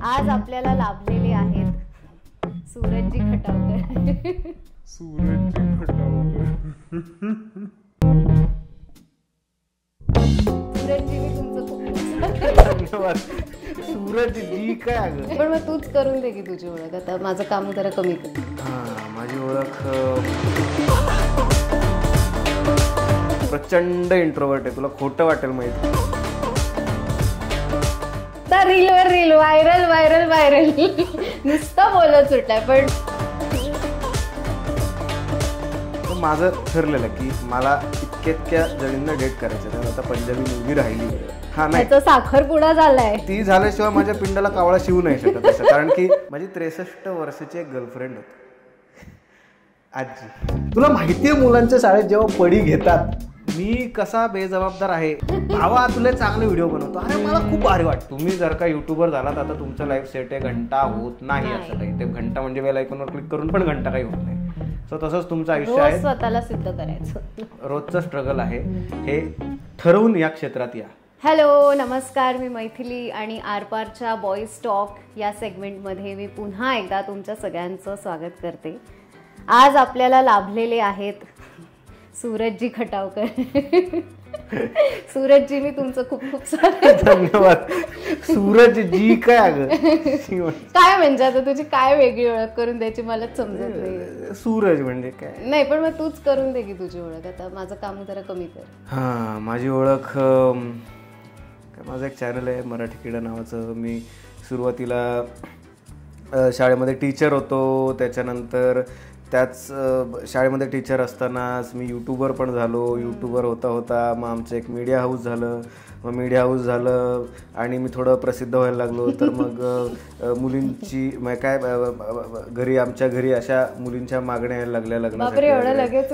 आज आपल्याला लाभलेले आहेत सूरजजी खटावकर. सूरजजी खटावकर. सूरजजी मी तुमचं खूप धन्यवाद. सूरजजी काय अगं? पण मग तूच करून दे की तुझी ओळख. आता माझं काम जरा कमी कर. माझी ओळख प्रचंड इंट्रोवर्ट आहे. तुला खोटं वाटेल माहिती. रीलवर रील व्हायरल व्हायरल व्हायरल नुसतं बोलत सुटलाय. पण माझं ठरलेलं की मला इतक्या जणींना डेट करायचं. तर आता पंजाबी मुलगी राहिली. हा नाही, त्याचा साखरपुडा झालाय. ती झाल्याशिवाय माझ्या पिंडाला कावळा शिवू नाही शकत असं. कारण की माझी 63 वर्षाची एक गर्लफ्रेंड होती आजी. तुला माहितीये मुलांच्या शाळेत जेव्हा पडी घेतात मी कसा बेजबाबदार आहे. भावा तुला चांगले व्हिडिओ बनवतो. अरे मला खूप भारी वाटतं. तुम्ही जर का युट्यूबर झालात आता तुमचं लाईफ सेट आहे. घंटा होत नाही असं काही. ते घंटा म्हणजे बेल आयकॉनवर क्लिक करून पण घंटा काही होत नाही. सो तसंच तुमचं आयुष्य आहे. स्वतःला सिद्ध करायचं. रोजचं स्ट्रगल आहे हे ठरवून या क्षेत्रात या. हॅलो नमस्कार, मी मैथिली आणि आरपारच्या बॉईज टॉक या सेगमेंटमध्ये मी पुन्हा एकदा तुमच्या सगळ्यांचं स्वागत करते. आज आपल्याला लाभलेले आहेत सूरजजी खटावकर. सूरजजी मी तुमचं खूप खूप स्वागत. धन्यवाद. सूरजजी काय अगं? काय म्हणजे आता तुझी काय वेगळी ओळख करून द्यायची मलाच समजत नाही. सूरज म्हणजे काय? नाही पण मग तूच करून दे की तुझी ओळख. आता माझं काम जरा कमी कर. माझी ओळख माझं एक चॅनल आहे मराठी किडा नावाचं. मी सुरुवातीला शाळेमध्ये टीचर होतो. त्याच्यानंतर त्याच शाळेमध्ये टीचर असतानाच मी यूट्यूबर पण झालो. यूट्यूबर होता होता मग आमचं एक मीडिया हाऊस झालं. मग मीडिया हाऊस झालं आणि मी थोडं प्रसिद्ध व्हायला लागलो. तर मग मुलींची काय घरी आमच्या घरी अशा मुलींच्या मागण्या यायला लागल्या. लगेच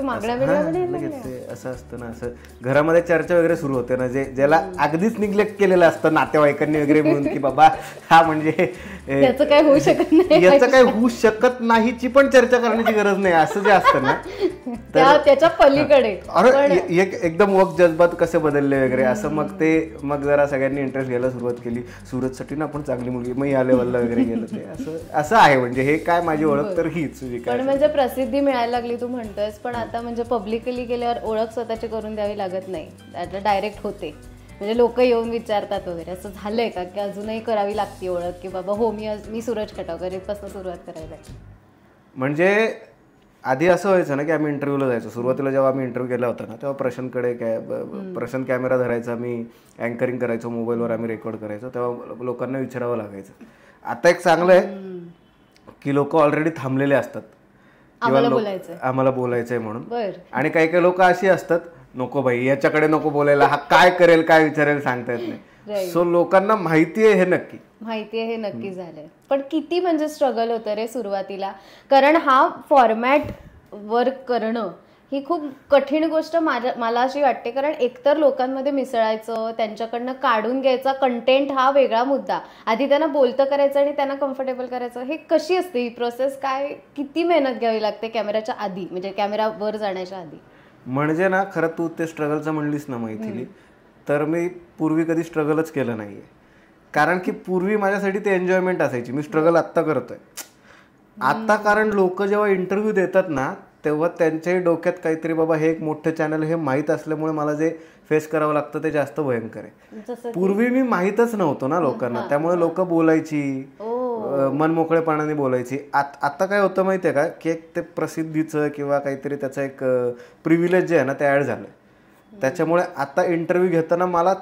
असं असतं ना. असं घरामध्ये चर्चा वगैरे सुरू होते ना. ज्याला अगदीच निग्लेक्ट केलेलं असतं नातेवाईकांनी वगैरे मिळून की बाबा हा म्हणजे याचं काय होऊ शकत नाही, याचं काय होऊ शकत नाहीची पण चर्चा करण्याची गरज नाही असं जे असतं ना त्याच्या पलीकडे. अरे एकदम वक्त जज्बात कसे बदलले वगैरे असं. मग जरा सगळ्यांनी इंटरेस्ट घ्यायला सुरुवात केली. सूरजसाठी ना आपण चांगली मुलगी. मग या लेवलला वगैरे गेलं. ते असं आहे. म्हणजे हे काय माझी ओळख तर हीच. पण म्हणजे प्रसिद्धी मिळायला लागली तू म्हणतोयस. पण आता म्हणजे पब्लिकली गेल्यावर ओळख स्वतःची करून द्यावी लागत नाही. आता डायरेक्ट होते. म्हणजे लोक येऊन विचारतात वगैरे. असं झालंय का की अजूनही करावी लागते ओळख की बाबा हो मी सूरज खटावकर इथपासून सुरुवात करायला? म्हणजे आधी असं व्हायचं ना की आम्ही इंटरव्ह्यूला जायचो. सुरुवातीला जेव्हा आम्ही इंटरव्ह्यू केला होता ना तेव्हा प्रशांत कॅमेरा धरायचा. मी अँकरिंग करायचो. मोबाईलवर आम्ही रेकॉर्ड करायचो. तेव्हा लोकांना विचारावं लागायचं. आता एक चांगलं आहे की लोक ऑलरेडी थांबलेले असतात आम्हाला बोलायचंय म्हणून. आणि काही काही लोक अशी असतात नको बाई याच्याकडे नको बोलायला, हा काय करेल काय विचारेल सांगता येत नाही. सो लोकांना माहिती आहे हे नक्की झालंय. पण किती म्हणजे स्ट्रगल होतं रे सुरुवातीला. कारण हा फॉर्मॅट वर्क करणं ही खूप कठीण गोष्ट मला अशी वाटते. कारण एकतर लोकांमध्ये मिसळायचं, त्यांच्याकडनं काढून घ्यायचा कंटेंट हा वेगळा मुद्दा. आधी त्यांना बोलतं करायचं आणि त्यांना कम्फर्टेबल करायचं. हे कशी असते ही प्रोसेस? काय किती मेहनत घ्यावी लागते कॅमेऱ्याच्या आधी, म्हणजे कॅमेरावर जाण्याच्या आधी? म्हणजे ना खरं तू ते स्ट्रगलचं म्हणलीस ना मैथिली, तर मी पूर्वी कधी स्ट्रगलच केलं नाहीये. कारण की पूर्वी माझ्यासाठी ते एन्जॉयमेंट असायची. मी स्ट्रगल आत्ता करतोय आता. कारण लोक जेव्हा इंटरव्ह्यू देतात ना तेव्हा त्यांच्याही डोक्यात काहीतरी बाबा हे एक मोठं चॅनल हे माहीत असल्यामुळे मला जे फेस करावं लागतं ते जास्त भयंकर आहे. पूर्वी मी माहीतच नव्हतो ना लोकांना. त्यामुळे लोक बोलायची मनमोकळेपणाने बोलायची. आता काय होतं माहिती आहे का की एक ते प्रसिद्धीचं किंवा काहीतरी त्याचं एक प्रिव्हिलेज जे आहे ना ते ॲड झालं. त्याच्यामुळे आता इंटरव्ह्यू घेताना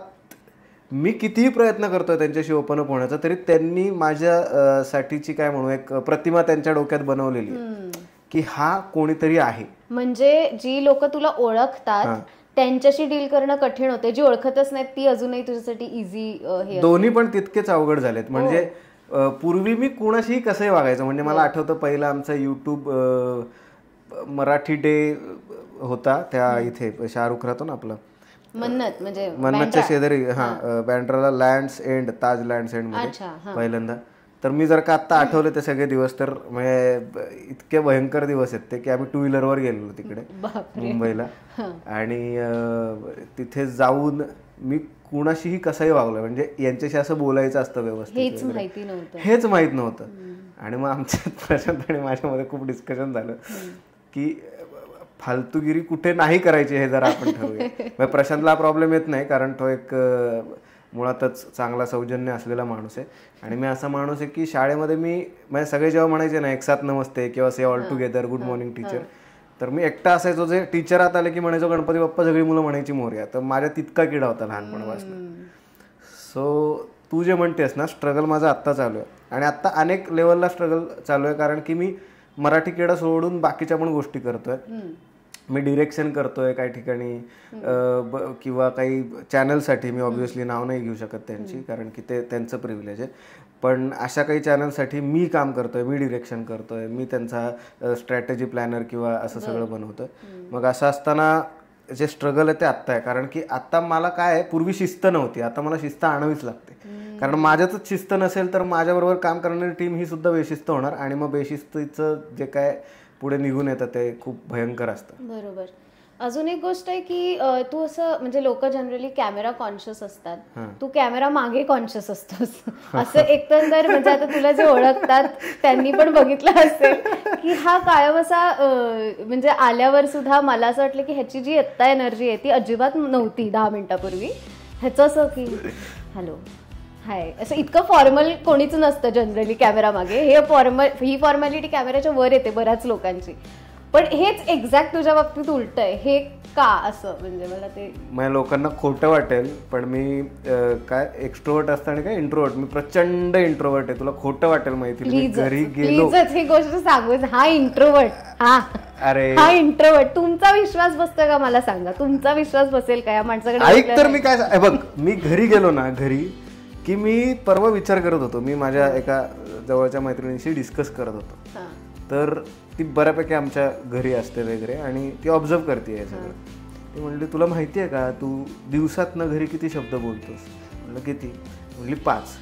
मी कितीही प्रयत्न करतोय त्यांच्याशी ओपन अप होण्याचा तरी त्यांनी माझ्यासाठीची काय म्हणू एक प्रतिमा त्यांच्या डोक्यात बनवलेली की हा कोणीतरी आहे. म्हणजे जी लोक तुला ओळखतात त्यांच्याशी डील करणं कठीण होते. जी ओळखतच नाही ती अजूनही तुझ्यासाठी इझी. दोन्ही पण तितकेच अवघड झालेत. म्हणजे पूर्वी मी कुणाशीही कसंही वागायचं. म्हणजे मला आठवतं पहिला आमचा यूट्यूब मराठी डे होता. त्या इथे शाहरुख राहतो ना आपला मन्नत, म्हणजे मन्नतच्या शेजारी बँड्राला लँड्स एंड, ताज लँड्स एंड मध्ये पहिल्यांदा. तर मी जर का आत्ता आठवले ते सगळे दिवस तर म्हणजे इतके भयंकर दिवस आहेत ते की आम्ही 2 व्हीलरवर गेलेलो तिकडे मुंबईला. आणि तिथे जाऊन मी कुणाशीही कसंही वागलोय, म्हणजे यांच्याशी असं बोलायचं असतं व्यवस्थित हेच माहिती नव्हतं. हेच माहीत नव्हतं. आणि मग आमच्यात प्रशांत आणि माझ्यामध्ये खूप डिस्कशन झालं की फालतूगिरी कुठे नाही करायची हे जरा आपण ठरवूया. प्रशांतला प्रॉब्लेम येत नाही कारण तो एक मुळातच चांगला सौजन्य असलेला माणूस आहे. आणि मी असा माणूस आहे की शाळेमध्ये मी म्हणजे सगळे जेव्हा म्हणायचे ना एक साथ नमस्ते किंवा say all together, good morning teacher, तर मी एकटा असायचो जे टीचरात आले की म्हणायचो गणपती बाप्पा, सगळी मुलं म्हणायची मोरया. तर माझ्या तितका किडा होता लहानपणापासून. सो तू जे म्हणतेस ना स्ट्रगल माझा आत्ता चालू आहे, आणि आत्ता अनेक लेवलला स्ट्रगल चालू आहे, कारण की मी मराठी किडा सोडून बाकीच्या पण गोष्टी करतोय. मी डिरेक्शन करतोय काही ठिकाणी, किंवा काही चॅनलसाठी. मी ऑब्व्हियसली नाव नाही घेऊ शकत त्यांची, कारण की ते त्यांचं प्रिव्हिलेज आहे. पण अशा काही चॅनलसाठी मी काम करतोय, मी डिरेक्शन करतोय, मी त्यांचा स्ट्रॅटेजी प्लॅनर किंवा असं सगळं बनवतोय. मग असं असताना जे स्ट्रगल आहे ते आत्ता आहे, कारण की आता मला काय आहे, पूर्वी शिस्त नव्हती, आता मला शिस्त आणावीच लागते. कारण माझ्यातच शिस्त नसेल तर माझ्याबरोबर काम करणारी टीम ही सुद्धा बेशिस्त होणार, आणि मग बेशिस्तीचं जे काय पुढे निघून येतं ते खूप भयंकर असतं. बरोबर. अजून एक गोष्ट आहे की तू असं म्हणजे लोक जनरली कॅमेरा कॉन्शियस असतात, तू कॅमेरा मागे कॉन्शियस असतोस असं एकंदर. म्हणजे आता तुला जे ओळखतात त्यांनी पण बघितलं असेल की हा कायम असा म्हणजे आल्यावर सुद्धा मला असं वाटलं की ह्याची जी आत्ता एनर्जी आहे ती अजिबात नव्हती 10 मिनिटापूर्वी. ह्याचं असं की हॅलो हाय असं इतकं फॉर्मल कोणीच नसतं जनरली कॅमेरा मागे. ही फॉर्मॅलिटी कॅमेऱ्याच्या वर येते बऱ्याच लोकांची, पण हेच एक्झॅक्ट तुझ्या बाबतीत उलट आहे. हे का असं, म्हणजे मला ते माझ्या लोकांना खोटं वाटेल पण मी काय एक्स्ट्रोवर्ट असताना काय इंट्रोवर्ट, मी प्रचंड इंट्रोवर्ट आहे. तुला खोटं वाटेल माहिती, मी घरी गेलो ही गोष्ट सांगू. हा इंट्रोवर्ट, अरे हा इंट्रोवर्ट. तुमचा विश्वास बसतोय का मला सांगा, तुमचा विश्वास बसेल का या माणसाकडे? ऐक तर मी काय बघ, मी घरी गेलो ना घरी की मी परवा विचार करत होतो, मी माझ्या एका जवळच्या मैत्रिणीशी डिस्कस करत होतो. तर ती बऱ्यापैकी आमच्या घरी असते वगैरे आणि ती ऑब्झर्व करते हे सगळं. ती म्हणली तुला माहिती आहे का तू दिवसातनं घरी किती शब्द बोलतोस? म्हणलं किती? म्हणली 5.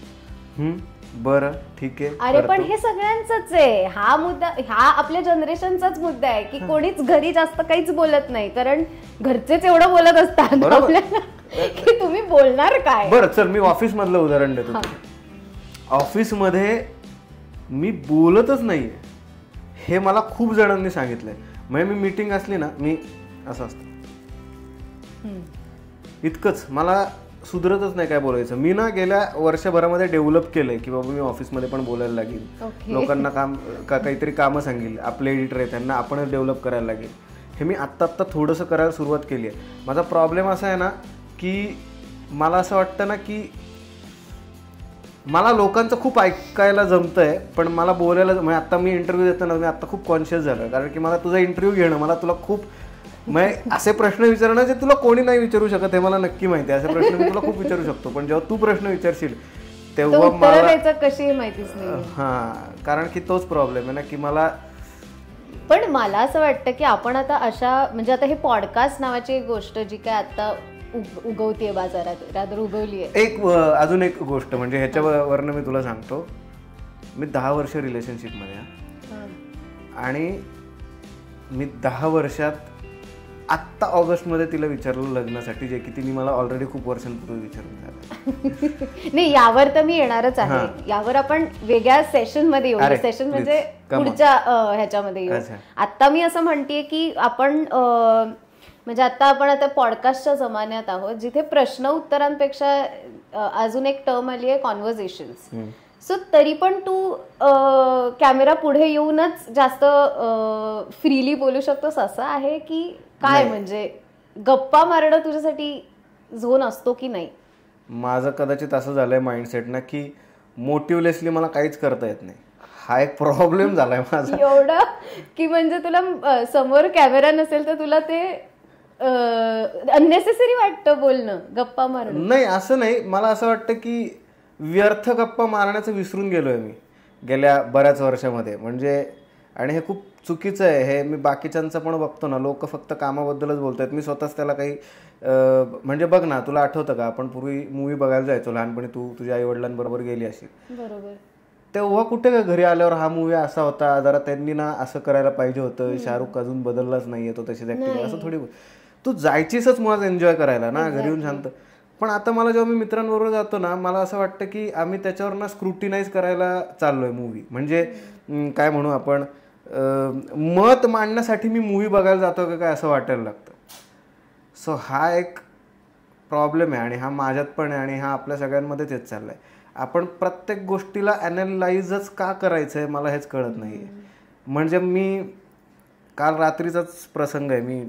बरं ठीक आहे. अरे पण हे सगळ्यांचंच आहे हा मुद्दा, हा आपल्या जनरेशनचाच मुद्दा आहे की कोणीच घरी जास्त काहीच बोलत नाही, कारण घरचेच एवढं बोलत असतात आपल्याला की तुम्ही बोलणार काय. बरं चल मी ऑफिस मधलं उदाहरण देतो. ऑफिसमध्ये मी बोलतच नाहीये हे मला खूप जणांनी सांगितलंय. म्हणजे मी मीटिंग असली ना मी असं असतं, इतकंच, मला सुधरतच नाही काय बोलायचं. मी ना गेल्या वर्षभरामध्ये डेव्हलप केलंय की बाबा मी ऑफिसमध्ये पण बोलायला लागेल, लोकांना काहीतरी कामं सांगेल, आपले एडिटर आहे त्यांना आपणच डेव्हलप करायला लागेल. हे मी आत्ता थोडंसं करायला सुरुवात केली आहे. माझा प्रॉब्लेम असा आहे ना की मला असं वाटतं ना की मला लोकांचं खूप ऐकायला जमतंय पण मला बोलायला, म्हणजे आता मी इंटरव्ह्यू देताना मी आता खूप कॉन्शियस झालो, कारण की मला तुझा इंटरव्ह्यू घेणं, मला तुला खूप म्हणजे असे प्रश्न विचारणं जे तुला कोणी नाही विचारू शकत हे मला नक्की माहिती आहे. असे प्रश्न मी तुला खूप विचारू शकतो, पण जेव्हा तू प्रश्न विचारशील तेव्हा मला कशी माहितीच नाही. कारण की तोच प्रॉब्लेम आहे ना की मला. पण मला असं वाटतं की आपण आता अशा म्हणजे आता हे पॉडकास्ट नावाची एक गोष्ट जी काय आता उगवतीये बाजारात, रादर उगवली आहे. एक अजून एक गोष्ट म्हणजे ह्याच्यावरनं मी तुला सांगतो, मी 10 वर्ष रिलेशनशिपमध्ये आहे आणि मी 10 वर्षात आत्ता ऑगस्टमध्ये तिला विचारलं लग्नासाठी, जे की तिने मला ऑलरेडी खूप वर्षांपूर्वी विचारून झालं. नाही यावर तर मी येणारच आहे, यावर आपण वेगळ्या सेशन मध्ये येऊ. सेशन म्हणजे पुढच्या ह्याच्यामध्ये येऊ. आता मी असं म्हणतेय की आपण म्हणजे आता पॉडकास्टच्या जमान्यात आहोत जिथे प्रश्न उत्तरांपेक्षा अजून एक टर्म आली आहे कॉन्व्हर्सेशन्स. सो तरी पण तू कॅमेरा पुढे येऊनच जास्त फ्रीली बोलू शकतोस असं आहे की काय, म्हणजे गप्पा मारणं तुझ्यासाठी झोन असतो की नाही? माझं कदाचित असं झालंय माइंडसेट ना की मोटिव्हलेसली मला काहीच करता येत नाही. हा एक प्रॉब्लेम झालाय माझा एवढा की म्हणजे तुला समोर कॅमेरा नसेल तर तुला ते अननेसेसरी वाटतं बोलणं, गप्पा मारणं. नाही असं नाही, मला असं वाटतं की व्यर्थ गप्पा मारण्याचं विसरून गेलोय मी गेल्या बऱ्याच वर्षामध्ये. म्हणजे आणि हे खूप चुकीचं आहे. हे मी बाकीच्यांचं पण बघतो ना, लोक फक्त कामाबद्दलच बोलतात. मी स्वतःच त्याला काही म्हणजे बघ ना, तुला आठवतं का आपण पूर्वी मूवी बघायला जायचो लहानपणी, तू तुझ्या आई वडिलांबरोबर गेली असेल. बरोबर. तेव्हा कुठे का घरी आल्यावर हा मूवी असा होता, जरा त्यांनी ना असं करायला पाहिजे होतं, शाहरुख अजून बदललाच नाहीये, तो तशीच ऍक्टिंग, असं थोडी. तू जायचीच मुळात एन्जॉय करायला ना, घरी येऊन शांत. पण आता मला जेव्हा मी मित्रांबरोबर जातो ना, मला असं वाटतं की आम्ही त्याच्यावर ना स्क्रुटिनाइज करायला चाललोय मूवी. म्हणजे काय म्हणू आपण, मत मांडण्यासाठी मी मूवी बघायला जातो का काय असं वाटायला लागतं. सो हा एक प्रॉब्लेम आहे आणि हा माझ्यात पण आहे आणि हा आपल्या सगळ्यांमध्ये तेच चाललंय. आपण प्रत्येक गोष्टीला ॲनालाइजच का करायचं आहे मला हेच कळत नाही आहे. म्हणजे मी काल रात्रीचाच प्रसंग आहे, मी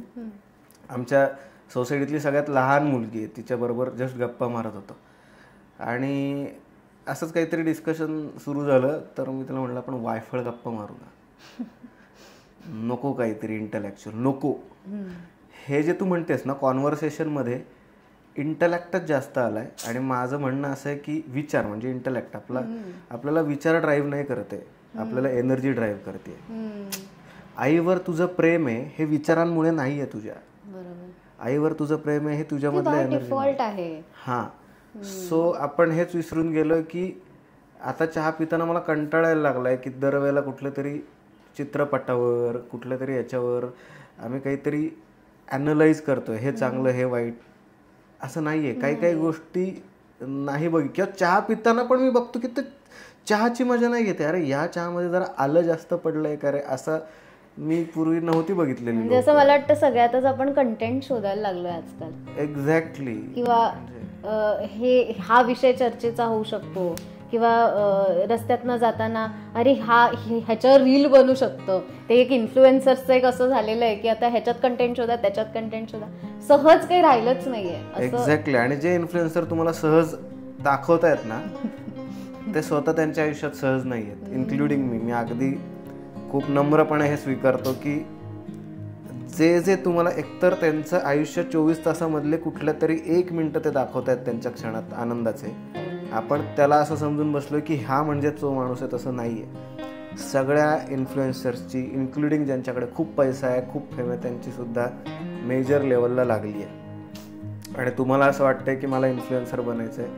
आमच्या सोसायटीतली सगळ्यात लहान मुलगी आहे तिच्याबरोबर जस्ट गप्पा मारत होतो आणि असंच काहीतरी डिस्कशन सुरू झालं. तर मी तिला म्हटलं आपण वायफळ गप्पा मारू ना, नको काहीतरी इंटलेक्च्युअल नको. हे जे तू म्हणतेस ना, कॉन्व्हर्सेशनमध्ये इंटलेक्टच जास्त आलाय आणि माझं म्हणणं असं आहे की विचार म्हणजे इंटलेक्ट आपल्याला विचार ड्राईव्ह नाही करते, आपल्याला एनर्जी ड्राईव्ह करते. आईवर तुझं प्रेम आहे हे विचारांमुळे नाही आहे तुझ्या, आईवर तुझं प्रेम आहे हे तुझ्यामधलं एनर्जी आहे. हां, सो आपण हेच विसरून गेलो की आता चहा पिताना मला कंटाळायला लागलाय की दरवेळेला कुठल्या तरी चित्रपटावर कुठल्या तरी याच्यावर आम्ही काहीतरी ॲनलाइज करतोय, हे चांगलं हे वाईट. असं नाही आहे. काही काही गोष्टी नाही बघ, किंवा चहा पिताना पण मी बघतो की ते चहाची मजा नाही घेते. अरे या चहामध्ये जरा आलं जास्त पडलंय का रे, असं मी पूर्वी नव्हती बघितलेली. म्हणजे असं मला वाटतं सगळ्यातच आपण कंटेंट शोधायला लागलोय आजकाल. एक्झॅक्टली. किंवा हा विषय चर्चेचा होऊ शकतो किंवा रस्त्यातनं जाताना अरे ह्याच्यावर रील बनू शकतं. ते एक इन्फ्लुएन्सर्सचं एक असं झालेलं आहे की आता ह्याच्यात कंटेंट शोधा त्याच्यात कंटेंट शोधा, सहज काही राहिलंच नाहीये. एक्झॅक्टली. आणि जे इन्फ्लुएन्सर तुम्हाला सहज दाखवतायत ना ते स्वतः त्यांच्या आयुष्यात सहज नाही आहेत, इन्क्लुडिंग मी अगदी खूप नम्रपणे हे स्वीकारतो की जे तुम्हाला एकतर त्यांचं आयुष्य 24 तासामधले कुठल्या तरी 1 मिनिट ते दाखवतायत त्यांच्या क्षणात आनंदाचे, आपण त्याला असं समजून बसलो की हा म्हणजे तो माणूस आहे. तसं नाही आहे. सगळ्या इन्फ्लुएन्सर्सची इन्क्लुडिंग ज्यांच्याकडे खूप पैसा आहे खूप फेम आहे त्यांची सुद्धा मेजर लेवलला लागली आहे. आणि तुम्हाला असं वाटतंय की मला इन्फ्लुएन्सर बनायचं आहे,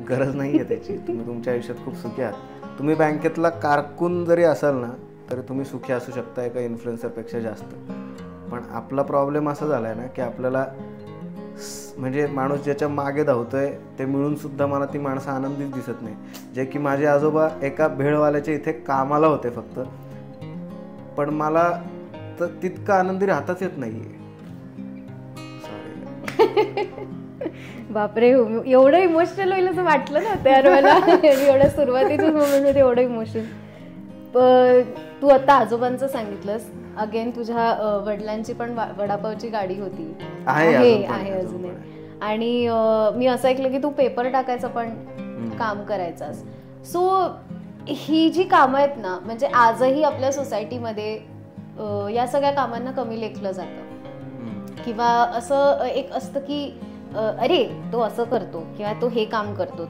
गरज नाही आहे त्याची. तुम्ही तुमच्या आयुष्यात खूप सुखी आहात. तुम्ही बँकेतला कारकून जरी असाल ना तरी तुम्ही सुखी असू शकता एका इन्फ्लुएन्सरपेक्षा जास्त. पण आपला प्रॉब्लेम असा झाला आहे ना की आपल्याला म्हणजे माणूस ज्याच्या मागे धावतोय ते मिळून सुद्धा मला ती माणसं आनंदीच दिसत नाही. जे की माझे आजोबा एका भेळवाल्याच्या इथे कामाला होते फक्त, पण मला तर तितकं आनंदी राहताच येत नाहीये. बापरे, एवढं इमोशनल होईल असं वाटलं नव्हतं यार मला. एवढ्या सुरुवातीच्या मोमेंटमध्ये एवढं इमोशन. तू आता आजोबांचं सांगितलंस, अगेन तुझ्या वडिलांची पण वडापावची गाडी होती, आहे अजूनही. आणि मी असं ऐकलं की तू पेपर टाकायचं पण काम करायचास. सो ही जी कामं आहेत ना, म्हणजे आजही आपल्या सोसायटीमध्ये या सगळ्या कामांना कमी लेखलं जातं. किंवा असं एक असतं की अरे तो असं करतो किंवा तो हे काम करतो,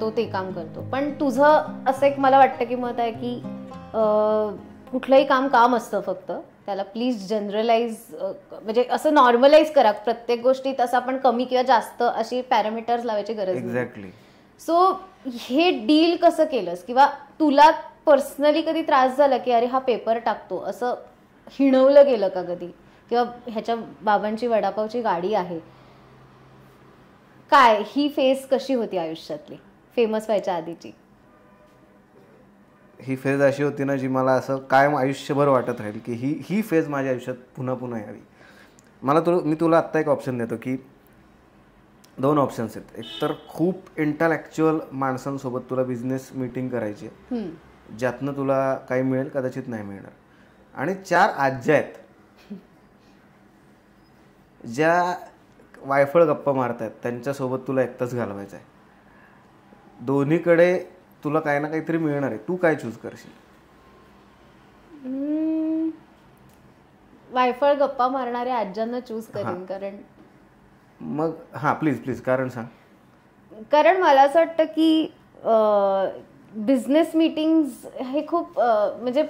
तो ते काम करतो. पण तुझं असं एक मला वाटतं की मत आहे की कुठलंही काम असतं, फक्त त्याला प्लीज जनरलाइज म्हणजे असं नॉर्मलाइज करा. प्रत्येक गोष्टीत असं आपण कमी किंवा जास्त अशी पॅरामीटर्स लावायची गरज नाही. एक्झॅक्टली. सो हे डील कसं केलंस, किंवा तुला पर्सनली कधी त्रास झाला की अरे हा पेपर टाकतो असं हिणवलं गेलं का कधी, किंवा ह्याच्या बाबांची वडापावची गाडी आहे, काय ही फेज कशी होती आयुष्यातली फेमस व्हायच्या आधीची? ही फेज अशी होती ना जी मला असं कायम आयुष्यभर वाटत राहील की ही फेज माझ्या आयुष्यात पुन्हा पुन्हा यावी. मी तुला आत्ता एक ऑप्शन देतो की 2 ऑप्शन्स आहेत. एक तर खूप इंटलेक्च्युअल माणसांसोबत तुला बिझनेस मीटिंग करायची आहे ज्यातनं तुला काही मिळेल, कदाचित नाही मिळणार. आणि 4 आज्या आहेत ज्या वायफळ गप्पा मारतायत, त्यांच्यासोबत तुला एकटाच घालवायचं आहे. दोन्हीकडे तुला काही ना काहीतरी मिळणार आहे. तू काय चूज करशील? वायफळ गप्पा मारणाऱ्या आज्यांना चूज करेन. कारण मग प्लीज कारण सांग. कारण मला असं वाटतं की बिझनेस मीटिंग्स हे खूप म्हणजे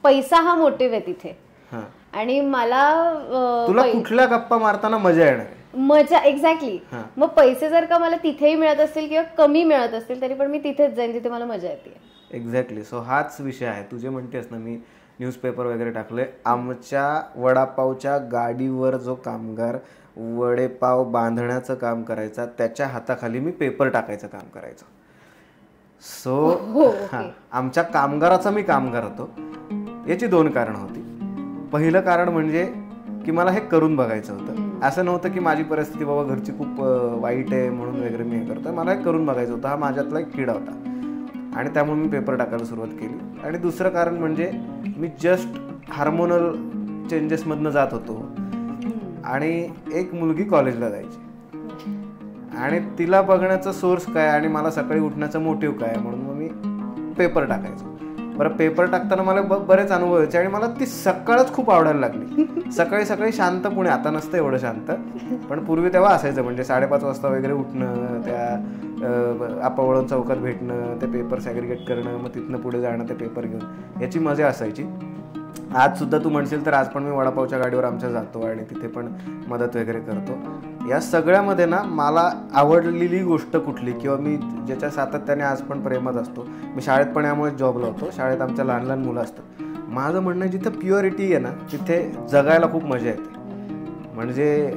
पैसा हा मोटिव्ह आहे तिथे. आणि मला तुला कुठल्या गप्पा मारताना मजा येणार आहे? मजा, एक्झॅक्टली. मग पैसे जर का मला तिथेही मिळत असतील किंवा कमी मिळत असतील तरी पण मी तिथेच जाईन जिथे मला मजा येते. एक्झॅक्टली. सो हाच विषय आहे. तू जे म्हणतेस ना, मी न्यूजपेपर वगैरे टाकले, आमच्या वडापावच्या गाडीवर जो कामगार वडेपाव बांधण्याचं काम करायचा, त्याच्या हाताखाली मी पेपर टाकायचं काम करायचो. सो आमच्या कामगाराचा मी कामगार होतो. याची 2 कारणं होती. पहिलं कारण म्हणजे की मला हे करून बघायचं होतं. असं नव्हतं की माझी परिस्थिती बाबा घरची खूप वाईट आहे म्हणून वगैरे मी हे करतो. मला हे करून बघायचं होतं. हा माझ्यातला एक किडा होता आणि त्यामुळे मी पेपर टाकायला सुरुवात केली. आणि दुसरं कारण म्हणजे मी जस्ट हार्मोनल चेंजेसमधनं जात होतो आणि एक मुलगी कॉलेजला जायची आणि तिला बघण्याचा सोर्स काय आणि मला सकाळी उठण्याचा मोटिव्ह काय म्हणून मग मी पेपर टाकायचो. बरं, पेपर टाकताना मला बरेच अनुभव यायचे आणि मला ती सकाळच खूप आवडायला लागली. सकाळी सकाळी शांत, पुणे आता नसतं एवढं शांत, पण पूर्वी तेव्हा असायचं. म्हणजे 5:30 वाजता वगैरे उठणं, त्या आपावळण चौकात भेटणं, ते पेपर सॅग्रिगेट करणं, मग तिथनं पुढे जाणं ते पेपर घेऊन, याची मजा असायची. आज सुद्धा तू म्हणशील तर आज पण मी वडापावच्या गाडीवर आमच्या जातो आणि तिथे पण मदत वगैरे करतो. या सगळ्यामध्ये ना मला आवडलेली गोष्ट कुठली किंवा मी ज्याच्या सातत्याने आज पण प्रेमात असतो, मी शाळेत पण यामुळे जॉबला होतो. शाळेत आमच्या लहान लहान मुलं असतात. माझं म्हणणं जिथे प्युअरिटी आहे ना तिथे जगायला खूप मजा येते. म्हणजे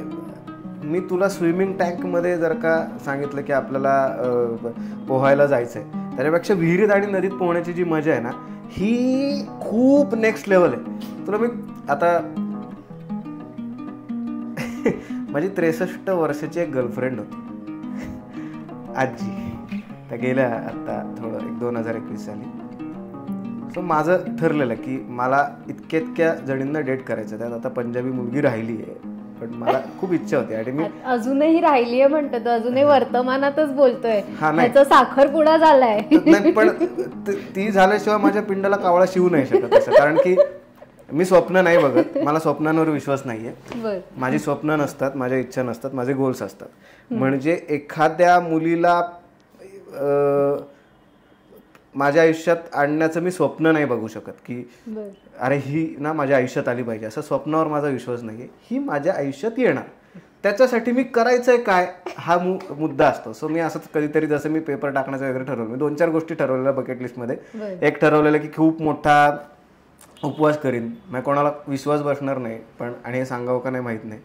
मी तुला स्विमिंग टँकमध्ये जर का सांगितलं की आपल्याला पोहायला जायचं आहे, त्याच्यापेक्षा विहिरीत आणि नदीत पोहण्याची जी मजा आहे ना ही खूप नेक्स्ट लेवल आहे. तुला मी आता माझी 63 वर्षाची एक गर्लफ्रेंड होती आजी, त्या गेल्या आता थोडं 2021 साली. सो माझं ठरलेलं की मला इतक्या जणींना डेट करायचं. त्यात आता पंजाबी मुलगी राहिली आहे, पण मला खूप इच्छा होती आणि मी अजूनही राहिली आहे म्हणतो तो, अजूनही वर्तमानातच बोलतोय. ह्याचा साखरपुडा झालाय. नाही, पण ती झाल्याशिवाय माझ्या पिंडाला कावळा शिवू नाही शकत असं. कारण की मी स्वप्न नाही बघत, मला स्वप्नांवर विश्वास नाहीये. माझी स्वप्न नसतात, माझ्या इच्छा नसतात, माझे गोल्स असतात. म्हणजे एखाद्या मुलीला माझ्या आयुष्यात आणण्याचं मी स्वप्न नाही बघू शकत की अरे ही ना माझ्या आयुष्यात आली पाहिजे, असं स्वप्नावर माझा विश्वास नाहीये. ही माझ्या आयुष्यात येणार, त्याच्यासाठी मी करायचंय काय हा मुद्दा असतो. सो मी असंच कधीतरी, जसं मी पेपर टाकण्याचं वगैरे ठरवलं, मी 2-4 गोष्टी ठरवलेल्या बकेट लिस्टमध्ये. एक ठरवलेलं की खूप मोठा उपवास करीन, मग कोणाला विश्वास बसणार नाही, पण आणि हे सांगावं का नाही माहीत नाही,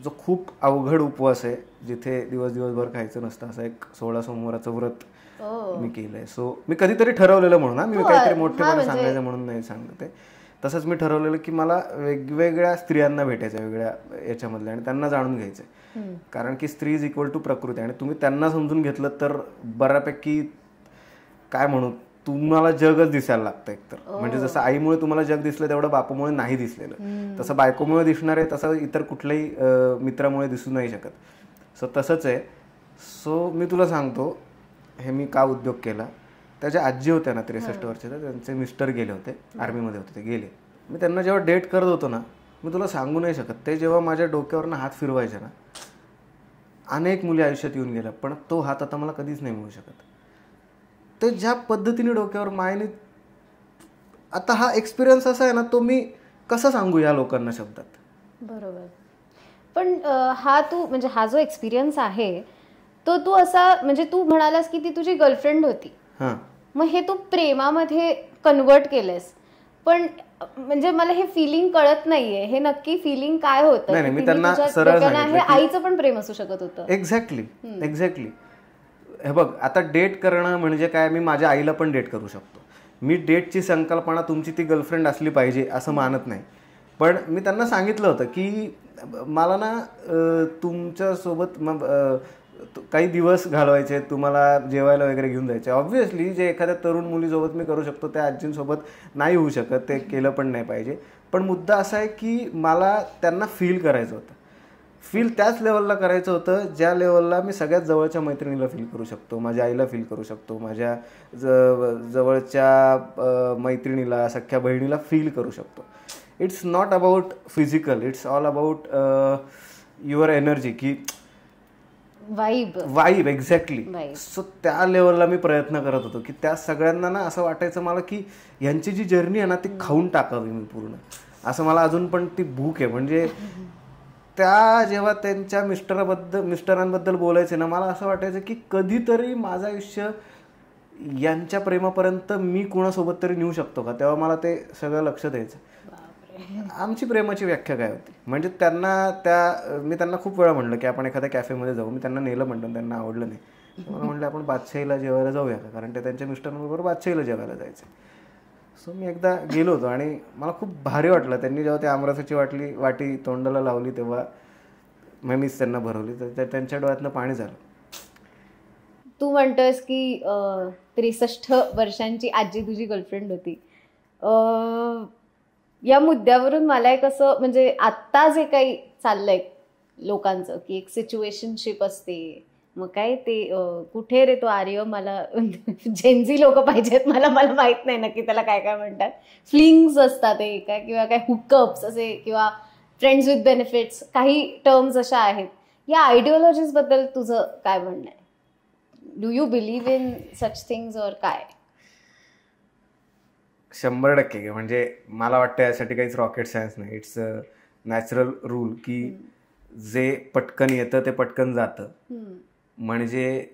जो खूप अवघड उपवास आहे जिथे दिवसभर खायचं नसतं, असं एक 16 सोमवाराचं व्रत मी केलंय. सो मी कधीतरी ठरवलेलं म्हणून, मी काहीतरी मोठेपणे सांगायचं म्हणून नाही सांगते. तसंच मी ठरवलेलं की मला वेगवेगळ्या स्त्रियांना भेटायचं, वेगळ्या याच्यामधल्या, आणि त्यांना जाणून घ्यायचंय. कारण की स्त्री इज इक्वल टू प्रकृती, आणि तुम्ही त्यांना समजून घेतलं तर बऱ्यापैकी काय म्हणू, तुम्हाला जगच दिसायला लागतं एकतर. म्हणजे जसं आईमुळे तुम्हाला जग दिसलं तेवढं बापूमुळे नाही दिसलेलं, तसं बायकोमुळे दिसणार आहे, तसं इतर कुठल्याही मित्रामुळे दिसू नाही शकत. सो तसंच आहे. सो मी तुला सांगतो हे मी का उद्योग केला. त्याच्या आजी होत्या ना 63 वर्षाच्या, त्यांचे मिस्टर गेले होते, आर्मीमध्ये होते, ते गेले. मी त्यांना जेव्हा डेट करत होतो ना, मी तुला सांगू नाही शकत, ते जेव्हा माझ्या डोक्यावरनं हात फिरवायचे ना, अनेक मुली आयुष्यात येऊन गेल्या, पण तो हात आता मला कधीच नाही मिळू शकत. ते ज्या पद्धतीने डोक्यावर मायने, आता हा एक्सपिरियन्स असा आहे ना, तो मी कसं सांगू या लोकांना शब्दात. बरोबर. पण हा तू म्हणजे हा जो एक्सपिरियन्स आहे तो तू असा, म्हणजे तू म्हणालास की ती तुझी गर्लफ्रेंड होती, मग हे तू प्रेमामध्ये कन्वर्ट केलंस, पण म्हणजे मला हे फिलिंग कळत नाहीये, हे नक्की फिलिंग काय होतं. नाही, मी त्यांना सरळ सांगितलं हे आईचं पण प्रेम असू शकत होतं. एक्झॅक्टली. हे बघ, आता डेट करणं म्हणजे काय, मी माझ्या आईला पण डेट करू शकतो. मी डेटची संकल्पना तुमची ती गर्लफ्रेंड असली पाहिजे असं मानत नाही, पण मी त्यांना सांगितलं होतं की मला ना तुमच्यासोबत काही दिवस घालवायचे, तुम्हाला जेवायला वगैरे घेऊन जायचे. ऑब्व्हियसली जे एखाद्या तरुण मुलीसोबत मी करू शकतो त्या आजींसोबत नाही होऊ शकत, ते केलं पण नाही पाहिजे. पण मुद्दा असा आहे की मला त्यांना फील करायचं होतं, फील त्याच लेवलला करायचं होतं ज्या लेवलला मी सगळ्यात जवळच्या मैत्रिणीला फील करू शकतो, माझ्या आईला फील करू शकतो, माझ्या जवळच्या मैत्रिणीला, सख्ख्या बहिणीला फील करू शकतो. It's not about physical, it's all about your energy, की वाईब. एक्झॅक्टली. सो त्या लेवलला मी प्रयत्न करत होतो की त्या सगळ्यांना ना असं वाटायचं मला की यांची जी जर्नी आहे ना ती खाऊन टाकावी मी पूर्ण, असं मला अजून पण ती भूक आहे. म्हणजे त्या जेव्हा त्यांच्या मिस्टरांबद्दल बोलायचे ना, मला असं वाटायचं की कधीतरी माझं आयुष्य यांच्या प्रेमापर्यंत मी कोणासोबत तरी नेऊ शकतो का, तेव्हा मला ते सगळं लक्षात यायचं. आमची प्रेमाची व्याख्या काय होती म्हणजे मी त्यांना खूप वेळा म्हणलं की आपण एखाद्या कॅफेमध्ये जाऊ. मी त्यांना नेलं म्हणलं, त्यांना आवडलं नाही. मला म्हणलं आपण बादशाहीला जेवायला जाऊया का, कारण ते त्यांच्या मिस्टरांबरोबर बादशाहीला जेवायला जायचं. सो मी एकदा गेलो होतो आणि मला खूप भारी वाटलं. त्यांनी जेव्हा ते आमरसाची वाटी तोंडाला लावली तेव्हा मीच त्यांना भरवली, तर त्यांच्या डोळ्यातनं पाणी झालं. तू म्हणतोस की 63 वर्षांची आजी तुझी गर्लफ्रेंड होती. या मुद्द्यावरून मला एक असं म्हणजे आत्ता जे काही चाललंय लोकांचं की एक सिच्युएशनशिप असते, मग काय ते कुठे रे तो आर्य, मला जेन्झी लोक पाहिजेत, मला माहित नाही नक्की त्याला काय काय म्हणतात. फ्लिंग्स असतात ते काय, किंवा काय हुकअप्स असे, किंवा फ्रेंड्स विथ बेनिफिट्स, काही टर्म्स अशा आहेत. या आयडिओलॉजीज बद्दल तुझं काय म्हणणं आहे? Do you believe in such things और काय? 100% म्हणजे मला वाटतं यासाठी काहीच रॉकेट सायन्स नाही. इट्स अ नॅचरल रूल की जे पटकन येतं ते पटकन जातं. म्हणजे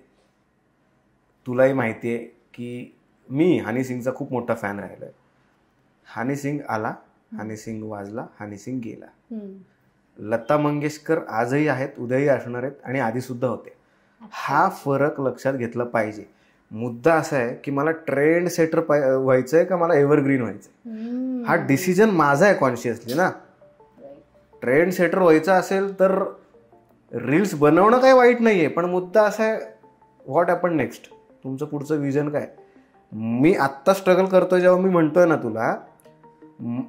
तुलाही माहिती आहे की मी हनी सिंगचा खूप मोठा फॅन राहिलोय. हनी सिंग आला, हनी सिंग वाजला, हनी सिंग गेला. लता मंगेशकर आजही आहेत, उद्याही असणार आहेत आणि आधीसुद्धा होते. हा फरक लक्षात घेतला पाहिजे. मुद्दा असा आहे की मला ट्रेंड सेटर व्हायचंय का मला एव्हरग्रीन व्हायचंय, हा डिसिजन माझा आहे कॉन्शियसली ना. ट्रेंड सेटर व्हायचं असेल तर रील्स बनवणं काही वाईट नाहीये, पण मुद्दा असा आहे व्हॉट हॅपन नेक्स्ट, तुमचं पुढचं विजन काय. मी आत्ता स्ट्रगल करतोय जेव्हा मी म्हणतोय ना तुला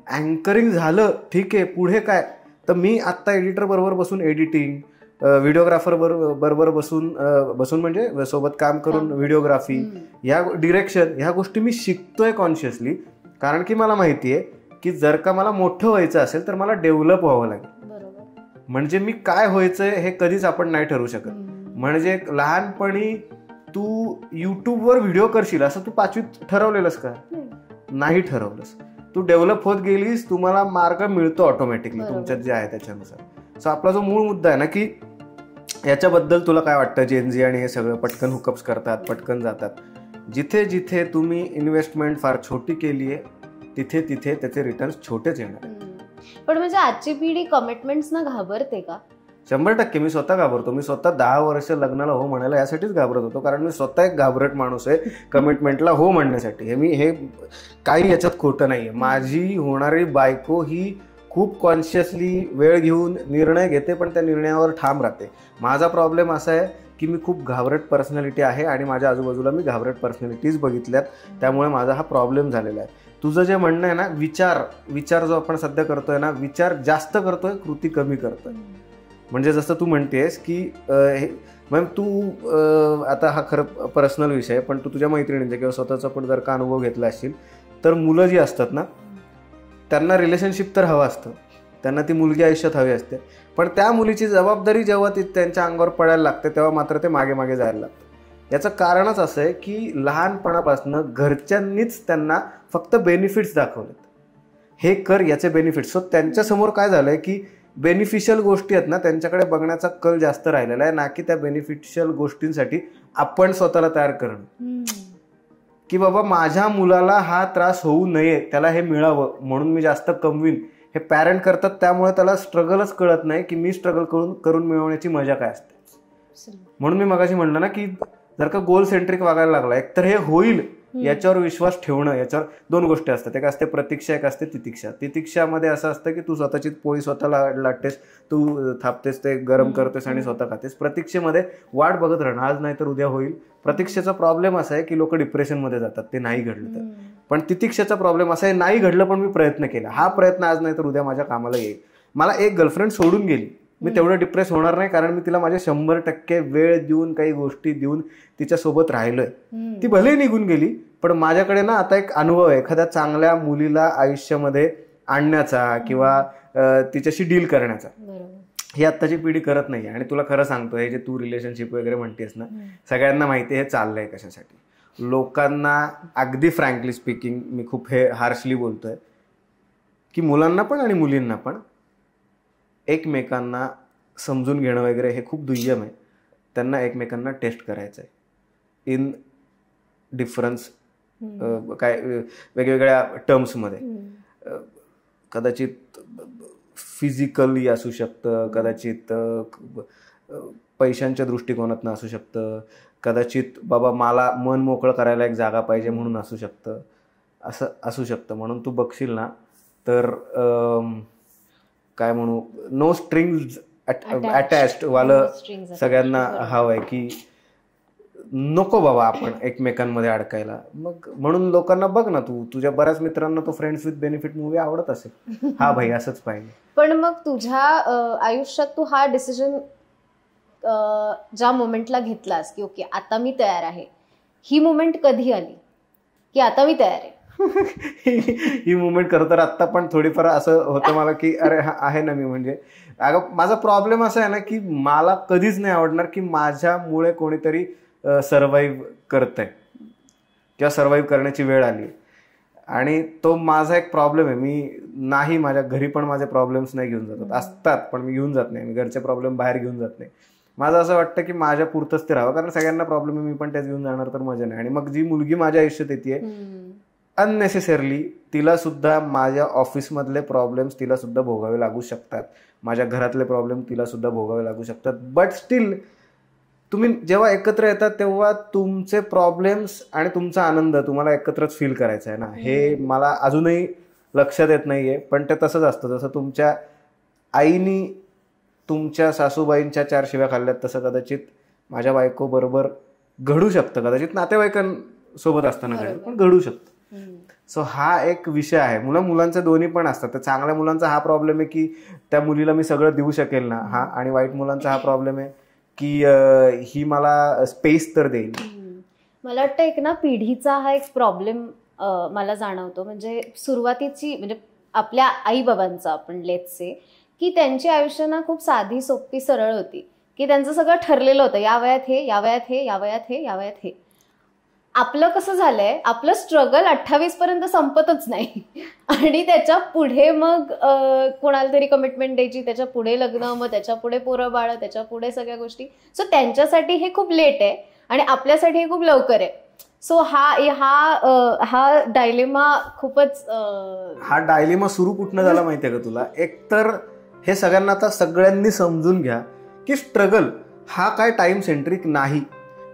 अँकरिंग झालं ठीक आहे, पुढे काय, तर मी आत्ता एडिटर बरोबर बसून एडिटिंग, व्हिडिओग्राफर बरोबर बसून म्हणजे सोबत काम करून व्हिडिओग्राफी, या डिरेक्शन, ह्या गोष्टी मी शिकतोय कॉन्शियसली. कारण की मला माहिती आहे की जर का मला मोठं व्हायचं असेल तर मला डेव्हलप व्हावं लागेल. म्हणजे मी काय व्हायचंय हे कधीच आपण नाही ठरवू शकत. म्हणजे लहानपणी तू युट्यूबवर व्हिडिओ करशील असं तू 5वीत ठरवलेलंस का? नाही ठरवलंस. तू डेव्हलप होत गेलीस, तुम्हाला मार्ग मिळतो ऑटोमॅटिकली तुमच्यात जे आहे त्याच्यानुसार. सो आपला जो मूळ मुद्दा आहे ना की याच्याबद्दल तुला काय वाटतं, जेनझी आणि हे सगळं पटकन हुकअप्स करतात, पटकन जातात. जिथे जिथे तुम्ही इन्व्हेस्टमेंट फार छोटी केली आहे तिथे तिथे त्याचे रिटर्न्स छोटेच येणार. पण म्हणजे आजची पिढी कमिटमेंट्स ना घाबरते का? 100% मी स्वतः घाबरतो. मी स्वतः 10 वर्ष लग्नाला हो म्हणायला यासाठीच घाबरत होतो, कारण मी स्वतः एक घाबरट माणूस आहे कमिटमेंटला हो म्हणण्यासाठी. हे काही याच्यात खोटं नाहीये. माझी होणारी बायको ही खूप कॉन्शियसली वेळ घेऊन निर्णय घेते, पण त्या निर्णयावर ठाम राहते. माझा प्रॉब्लेम असा आहे की मी खूप घाबरट पर्सनॅलिटी आहे आणि माझ्या आजूबाजूला मी घाबरट पर्सनॅलिटीज बघितल्यात, त्यामुळे माझा हा प्रॉब्लेम झालेला आहे. तुझं जे म्हणणं आहे ना, विचार जो आपण सध्या करतोय ना, विचार जास्त करतोय, कृती कमी करतोय. म्हणजे जसं तू म्हणतेस की मॅम तू आता हा खरं पर्सनल विषय आहे, पण तू तुझ्या मैत्रिणींचा किंवा स्वतःचा पण जर का अनुभव घेतला असशील तर मुलं जी असतात ना त्यांना रिलेशनशिप तर हवं असतं, त्यांना ती मुलगी आयुष्यात हवी असते, पण त्या मुलीची जबाबदारी जेव्हा ती त्यांच्या अंगावर पडायला लागते तेव्हा मात्र ते मागे मागे जायला लागतं. याचं कारणच असं आहे की लहानपणापासून घरच्यांनीच त्यांना फक्त बेनिफिट्स दाखवलेत, हे कर याचे बेनिफिट्स. सो त्यांच्यासमोर काय झालंय की बेनिफिशियल गोष्टी आहेत ना त्यांच्याकडे बघण्याचा कल जास्त राहिलेला आहे, ना की त्या बेनिफिशियल गोष्टींसाठी आपण स्वतःला तयार करणं. की बाबा माझ्या मुलाला हा त्रास होऊ नये, त्याला हे मिळावं म्हणून मी जास्त कमवीन, हे पॅरेंट करतात. त्यामुळे त्याला स्ट्रगलच कळत नाही की मी स्ट्रगल करून मिळवण्याची मजा काय असते. म्हणून मी मगाशी म्हणलं ना की जर का गोल सेंट्रिक वागायला लागला, एकतर हे होईल याच्यावर विश्वास ठेवणं, याच्यावर 2 गोष्टी असतात. एक असते प्रतीक्षा, एक असते तितिक्षा. तितिक्षामध्ये असं असतं की तू स्वतःची पोळी स्वतःला लाटतेस, तू थापतेस, ते गरम करतेस आणि स्वतः खातेस. प्रतीक्षेमध्ये वाट बघत राहणं, आज नाही तर उद्या होईल. प्रतीक्षेचा प्रॉब्लेम असा आहे की लोक डिप्रेशनमध्ये जातात ते नाही घडलं तर. पण तितिक्षेचा प्रॉब्लेम असा आहे नाही घडलं पण मी प्रयत्न केला, हा प्रयत्न आज नाही तर उद्या माझ्या कामाला येईल. मला एक गर्लफ्रेंड सोडून गेली, मी तेवढं डिप्रेस होणार नाही, कारण मी तिला माझे 100% वेळ देऊन, काही गोष्टी देऊन तिच्यासोबत राहिलोय. ती भले निघून गेली, पण माझ्याकडे ना आता एक अनुभव आहे एखाद्या चांगल्या मुलीला आयुष्यामध्ये आणण्याचा किंवा तिच्याशी डील करण्याचा. ही आत्ताची पिढी करत नाही. आणि तुला खरं सांगतो, हे जे तू रिलेशनशिप वगैरे म्हणतेस ना, सगळ्यांना माहिती आहे हे चाललंय कशासाठी. लोकांना अगदी फ्रँकली स्पीकिंग, मी खूप हे हार्शली बोलतोय की मुलांना पण आणि मुलींना पण एकमेकांना समजून घेणं वगैरे हे खूप दुय्यम आहे. त्यांना एकमेकांना टेस्ट करायचं आहे इन डिफरन्स काय वेगवेगळ्या टर्म्समध्ये. कदाचित फिजिकली असू शकतं, कदाचित पैशांच्या दृष्टिकोनातनं असू शकतं, कदाचित बाबा मला मन मोकळं करायला एक जागा पाहिजे म्हणून असू शकतं, असं असू शकतं. म्हणून तू बघशील ना तर काय म्हणू, नो स्ट्रिंग्स अटॅच्ड वालं सगळ्यांना हवं आहे की नको बाबा आपण एकमेकांमध्ये अडकायला. मग म्हणून लोकांना बघ ना, तू तुझ्या बऱ्याच मित्रांना तो फ्रेंड्स विथ बेनिफिट मूवी आवडत असेल, हा भाई असंच पाहिजे. पण मग तुझ्या आयुष्यात तू हा डिसिजन ज्या मोमेंटला घेतलास की ओके आता मी तयार आहे, ही मोमेंट कधी आली की आता मी तयार आहे? ही मुवमेंट खरं तर आत्ता पण थोडीफार असं होतं मला की अरे हा आहे ना मी, म्हणजे अगं माझा प्रॉब्लेम असा आहे ना की मला कधीच नाही आवडणार की माझ्यामुळे कोणीतरी सर्व्हाइव्ह करतंय किंवा सर्व्हाइव्ह करण्याची वेळ आली. आणि तो माझा एक प्रॉब्लेम आहे. मी नाही, माझ्या घरी पण माझे प्रॉब्लेम्स नाही घेऊन जातात, असतात पण मी घेऊन जात नाही, मी घरचे प्रॉब्लेम बाहेर घेऊन जात नाही. माझं असं वाटतं की माझ्या पुरतंच ते राहावं, कारण सगळ्यांना प्रॉब्लेम आहे, मी पण तेच घेऊन जाणार तर मजा नाही. आणि मग जी मुलगी माझ्या आयुष्यात येते अननेसेसरली तिला सुद्धा माझ्या ऑफिसमधले प्रॉब्लेम्स तिला सुद्धा भोगावे लागू शकतात, माझ्या घरातले प्रॉब्लेम तिला सुद्धा भोगावे लागू शकतात. बट स्टील तुम्ही जेव्हा एकत्र येतात तेव्हा तुमचे प्रॉब्लेम्स आणि तुमचा आनंद तुम्हाला एकत्रच फील करायचा आहे ना, हे मला अजूनही लक्षात येत नाहीये. पण ते तसंच असतं, जसं तुमच्या आईनी तुमच्या सासूबाईंच्या 4 शिव्या खाल्ल्यात तसं कदाचित माझ्या बायको बरोबर घडू शकतं, कदाचित नातेवाईकांसोबत असताना घडेल पण घडू शकतं. सो हा एक विषय आहे. मुलांचे दोन्ही पण असतात. तर चांगल्या मुलांचा हा प्रॉब्लेम आहे की त्या मुलीला मी सगळं देऊ शकेल ना, हा, आणि वाईट मुलांचा हा प्रॉब्लेम आहे की ही मला स्पेस तर देईल. मला वाटतं एक ना पिढीचा हा एक प्रॉब्लेम मला जाणवतो. म्हणजे सुरुवातीची म्हणजे आपल्या आई बाबांचा आपण लेट्स से की त्यांची आयुष्य ना खूप साधी सोपी सरळ होती की त्यांचं सगळं ठरलेलं होतं, या वयात हे, या वयात हे, या वयात हे, या वयात हे. आपलं कसं झालंय, आपलं स्ट्रगल 28 पर्यंत संपतच नाही आणि त्याच्या पुढे मग कोणाला तरी कमिटमेंट द्यायची, त्याच्या पुढे लग्न, मग त्याच्या पुढे पोरं बाळ, त्याच्या पुढे सगळ्या गोष्टी. सो त्यांच्यासाठी हे खूप लेट आहे आणि आपल्यासाठी हे खूप लवकर आहे. सो हा डायलेमा खूपच हा डायलेमा सुरू कुठनं झाला माहितीये का तुला? एक तर हे सगळ्यांना आता सगळ्यांनी समजून घ्या की स्ट्रगल हा काय टाइम सेंट्रिक नाही.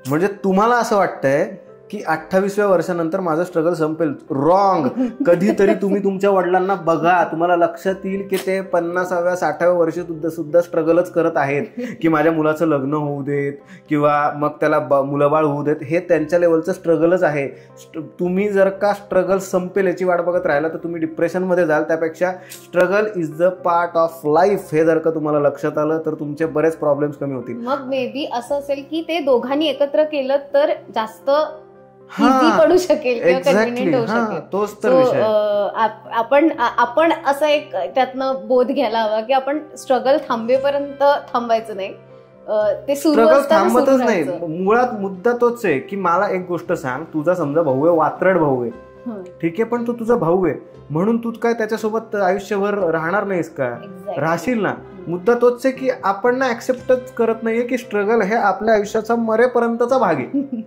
म्हणजे तुम्हाला असं वाटतंय की 28व्या वर्षानंतर माझं स्ट्रगल संपेल, रॉंग. कधीतरी तुम्ही तुमच्या वडिलांना बघा, तुम्हाला लक्षात येईल की ते 50व्या 60व्या वर्षी सुद्धा स्ट्रगलच करत आहेत की माझ्या मुलाचं लग्न होऊ देत किंवा मग त्याला मुलंबाळ होऊ देत. हे त्यांच्या लेवलचं स्ट्रगलच आहे. तुम्ही जर का स्ट्रगल संपेल याची वाट बघत राहिला तर तुम्ही डिप्रेशनमध्ये जाल. त्यापेक्षा struggle is the part of life हे जर का तुम्हाला लक्षात आलं तर तुमचे बरेच प्रॉब्लेम्स कमी होतील. मग मे बी असं असेल की ते दोघांनी एकत्र केलं तर जास्त इझी पडू शकेल किंवा कन्व्हिनियंट होऊ शकेल. तोच तर विषय. आपण असं एक त्यातनं बोध घ्यायला हवा की आपण स्ट्रगल थांबेपर्यंत थांबायचं नाही, ते स्ट्रगल थांबतच नाही. मुळात मुद्दा तोच आहे की मला एक गोष्ट सांग, तुझा समजा भाऊ आहे, वात्रट भाऊ आहे, ठीक आहे, पण तो तुझा भाऊ आहे म्हणून तू काय त्याच्यासोबत आयुष्यभर राहणार नाहीस का? राहशील ना. मुद्दा तोच आहे की आपण ना ऍक्सेप्टच करत नाहीये की स्ट्रगल हे आपल्या आयुष्याचा मरेपर्यंतचा भाग आहे.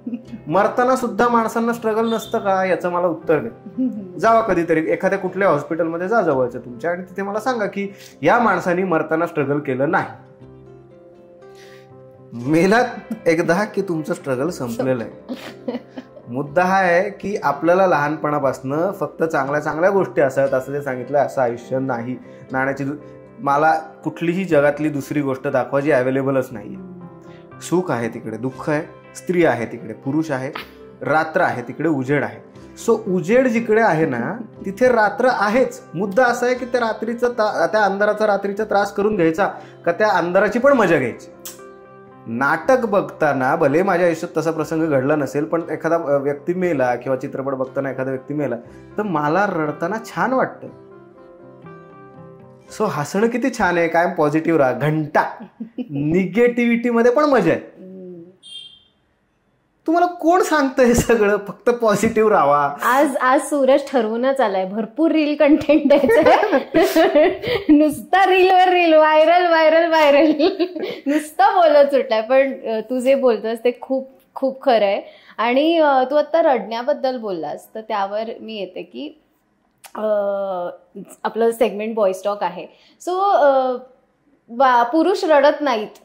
मरताना सुद्धा माणसांना स्ट्रगल नसतं का याचं मला उत्तर दे. जावा कधीतरी एखाद्या कुठल्या हॉस्पिटलमध्ये जा जवळच्या तुमच्या आणि तिथे मला सांगा की या माणसाने मरताना स्ट्रगल केलं नाही. मेलात एकदा की तुमचं स्ट्रगल संपलेलं आहे. मुद्दा हा आहे की आपल्याला लहानपणापासून फक्त चांगल्या चांगल्या गोष्टी असाव्यात असं ते सांगितलं, असं आयुष्य नाही. नाण्याची मला कुठलीही जगातली दुसरी गोष्ट दाखवा जी अवेलेबलच नाहीये. सुख आहे तिकडे, दुःख आहे, स्त्री आहे तिकडे, पुरुष आहे, रात्र आहे तिकडे, उजेड आहे. सो उजेड जिकडे आहे ना तिथे रात्र आहेच. मुद्दा असा आहे की त्या अंधाराचा रात्रीचा त्रास करून घ्यायचा का त्या अंधाराची पण मजा घ्यायची. नाटक बघताना भले माझ्या आयुष्यात तसा प्रसंग घडला नसेल पण एखादा व्यक्ती मेला किंवा चित्रपट बघताना एखादा व्यक्ती मेला तर मला रडताना छान वाटतं. सो हसणं किती छान आहे, कायम पॉझिटिव्ह राहा. घंटा निगेटिव्हिटी मध्ये पण मजा आहे. तुम्हाला कोण सांगतं हे सगळं? फक्त पॉझिटिव्ह राहा. आज सूरज ठरवूनच आलाय भरपूर रील कंटेंट द्यायचं. नुसता रीलवर रील, व्हायरल व्हायरल व्हायरल नुसतं बोलत सुटलाय. पण तू जे बोलतोस ते खूप खूप खरं आहे. आणि तू आता रडण्याबद्दल बोललास तर त्यावर मी येते की आपलं सेगमेंट बॉयज टॉक आहे. सो पुरुष रडत नाहीत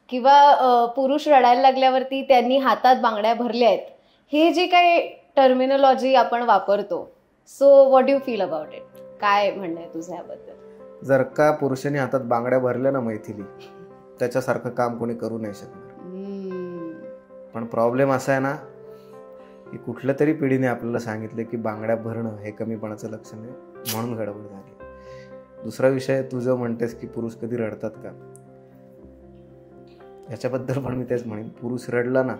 किंवा पुरुष रडायला लागल्यावरती त्यांनी हातात बांगड्या भरल्या आहेत, हे जे काही टर्मिनॉलॉजी आपण वापरतो, so what do you feel about it? काय म्हणणं आहे तुझं याबद्दल? जर का पुरुषांनी हातात बांगड्या भरल्या ना मैथिली, त्याच्यासारखं काम कोणी करू नाही शकणार. पण प्रॉब्लेम असा आहे ना की कुठल्या तरी पिढीने आपल्याला सांगितले की बांगड्या भरणं हे कमीपणाचं लक्षण आहे, म्हणून गडबड झाली. दुसरा विषय, तू जो म्हणतेस की पुरुष कधी रडतात का, याच्याबद्दल पण मी तेच म्हणेन, पुरुष रडला ना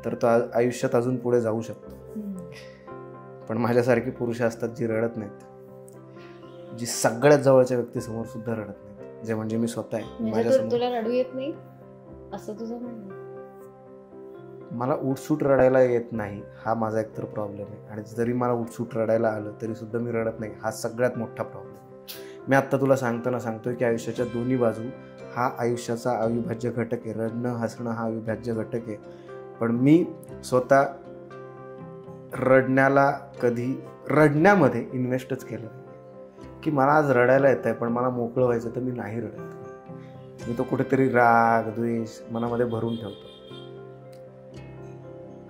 तर तो आयुष्यात अजून पुढे जाऊ शकतो. पण माझ्यासारखी पुरुष असतात जी रडत नाहीत, जी सगळ्यात जवळच्या व्यक्तीसमोर सुद्धा रडत नाहीत, जे म्हणजे मी स्वतः आहे. तुला रडू येत नाही असं तुझं म्हणणं? मला उठसूट रडायला येत नाही, हा माझा एकतर प्रॉब्लेम आहे. आणि जरी मला उठसूट रडायला आलं तरी सुद्धा मी रडत नाही, हा सगळ्यात मोठा प्रॉब्लेम. मी आत्ता तुला सांगतोय की आयुष्याच्या दोन्ही बाजू हा आयुष्याचा अविभाज्य घटक आहे. रडणं हसणं हा अविभाज्य घटक आहे. पण मी स्वतः रडण्यामध्ये इन्व्हेस्टच केलं नाही की मला आज रडायला येत आहे पण मला मोकळं व्हायचं तर मी नाही रडत. मी तो कुठेतरी राग द्वेष मनामध्ये भरून ठेवतो.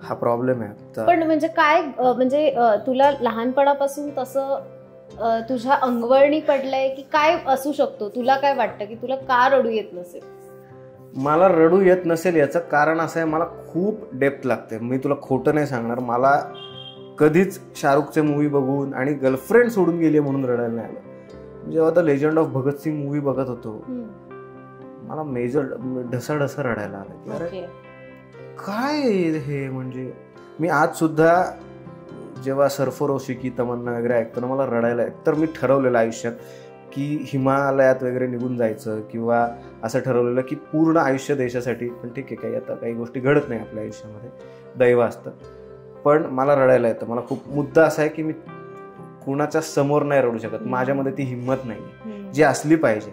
हा प्रॉब्लेम आहे. पण म्हणजे काय, म्हणजे तुला लहानपणापासून तसं तुझ्या अंगवळणी पडलंय की काय असू शकतो? तुला काय वाटतं की तुला का रडू येत नसेल? मला रडू येत नसेल याचं कारण असं आहे, मला खूप डेप्थ लागते. मी तुला खोटं नाही सांगणार, मला कधीच शाहरुखचे मूवी बघून आणि गर्लफ्रेंड सोडून गेली म्हणून रडायला नाही आलं. जेव्हा the legend of Bhagat Singh movie बघत होतो, मला मेजर ढसाढसा रडायला आलं की अरे काय हे. म्हणजे मी आज सुद्धा जेव्हा सरफरोशी की तमन्ना वगैरे ऐकतो ना, मला रडायला येतं. तर मी ठरवलेलं आयुष्यात की हिमालयात वगैरे निघून जायचं, किंवा असं ठरवलेलं की पूर्ण आयुष्य देशासाठी. पण ठीक आहे, काही आता काही गोष्टी घडत नाही आपल्या आयुष्यामध्ये, दैव असतं. पण मला रडायला येतं. मला खूप मुद्दा असा आहे की मी कुणाच्या समोर नाही रडू शकत, माझ्यामध्ये ती हिंमत नाही जी असली पाहिजे.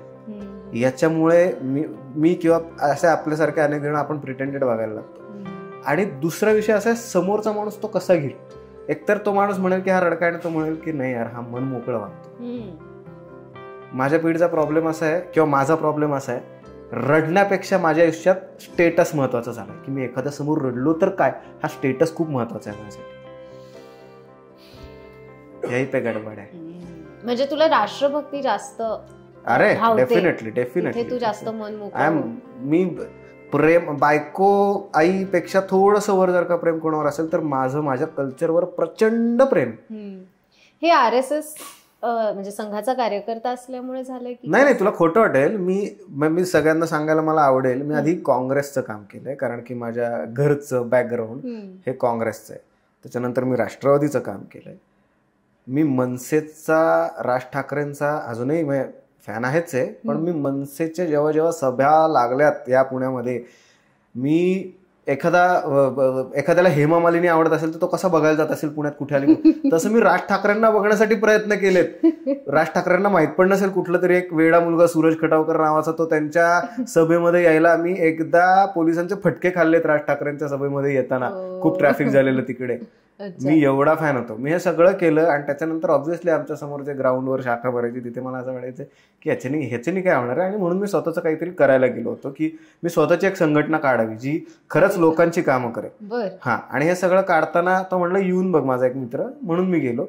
याच्यामुळे मी किंवा असे आपल्यासारखे अनेक जण आपण प्रिटेंडेड बघायला लागतो. आणि दुसरा विषय असा आहे, समोरचा माणूस तो कसा घेईल. एकतर तो माणूस म्हणेल की हा रडका, आणि तो म्हणेल की नाही यार हा मन मोकळं वागतो. माझ्या पिढीचा प्रॉब्लेम असा आहे, किंवा माझा प्रॉब्लेम असा आहे, रडण्यापेक्षा माझ्या आयुष्यात स्टेटस महत्वाचा झाला की मी एखाद्या समोर रडलो तर काय, हा स्टेटस खूप महत्वाचा आहे माझ्यासाठी. याही पे गडबड आहे. म्हणजे तुला राष्ट्रभक्ती जास्त? अरे डेफिनेटली तू जास्त मन मोकळं. मी प्रेम बायको आईपेक्षा थोडंसं वर जर का प्रेम कोणावर असेल तर माझ्या कल्चरवर प्रचंड प्रेम. हे RSS म्हणजे संघाचा कार्यकर्ता असल्यामुळे झालंय की नाही, तुला खोटं वाटेल. मी सगळ्यांना सांगायला मला आवडेल, मी आधी काँग्रेसचं काम केलंय, कारण की माझ्या घरचं बॅकग्राऊंड हे काँग्रेसचं आहे. त्याच्यानंतर मी राष्ट्रवादीचं काम केलंय. मी मनसेचा, राज ठाकरेंचा अजूनही फॅन आहेच आहे. पण मी मनसेचे जेव्हा सभा लागल्यात या पुण्यामध्ये, मी एखाद्याला हेमा मालिनी आवडत असेल तर तो कसा बघायला जात असेल पुण्यात कुठे आली, तसं मी राज ठाकरेंना बघण्यासाठी प्रयत्न केलेत. राज ठाकरेंना माहित पण नसेल, कुठला तरी एक वेडा मुलगा सूरज खटावकर नावाचा, तो त्यांच्या सभेमध्ये यायला, मी एकदा पोलिसांचे फटके खाल्लेत राज ठाकरेंच्या सभेमध्ये येताना. खूप ट्रॅफिक झालेलं तिकडे. मी एवढा फॅन होतो. मी हे सगळं केलं आणि त्याच्यानंतर ऑब्व्हियसली आमच्या समोर जे ग्राउंडवर शाखा भरायची, तिथे मला असं वाटायचं की ह्याच्यानी काय होणार आहे. आणि म्हणून मी स्वतःचं काहीतरी करायला गेलो होतो की मी स्वतःची एक संघटना काढावी जी खरंच लोकांची कामं करेल. हा, आणि हे सगळं काढताना तो म्हणलं येऊन बघ माझा एक मित्र, म्हणून मी गेलो.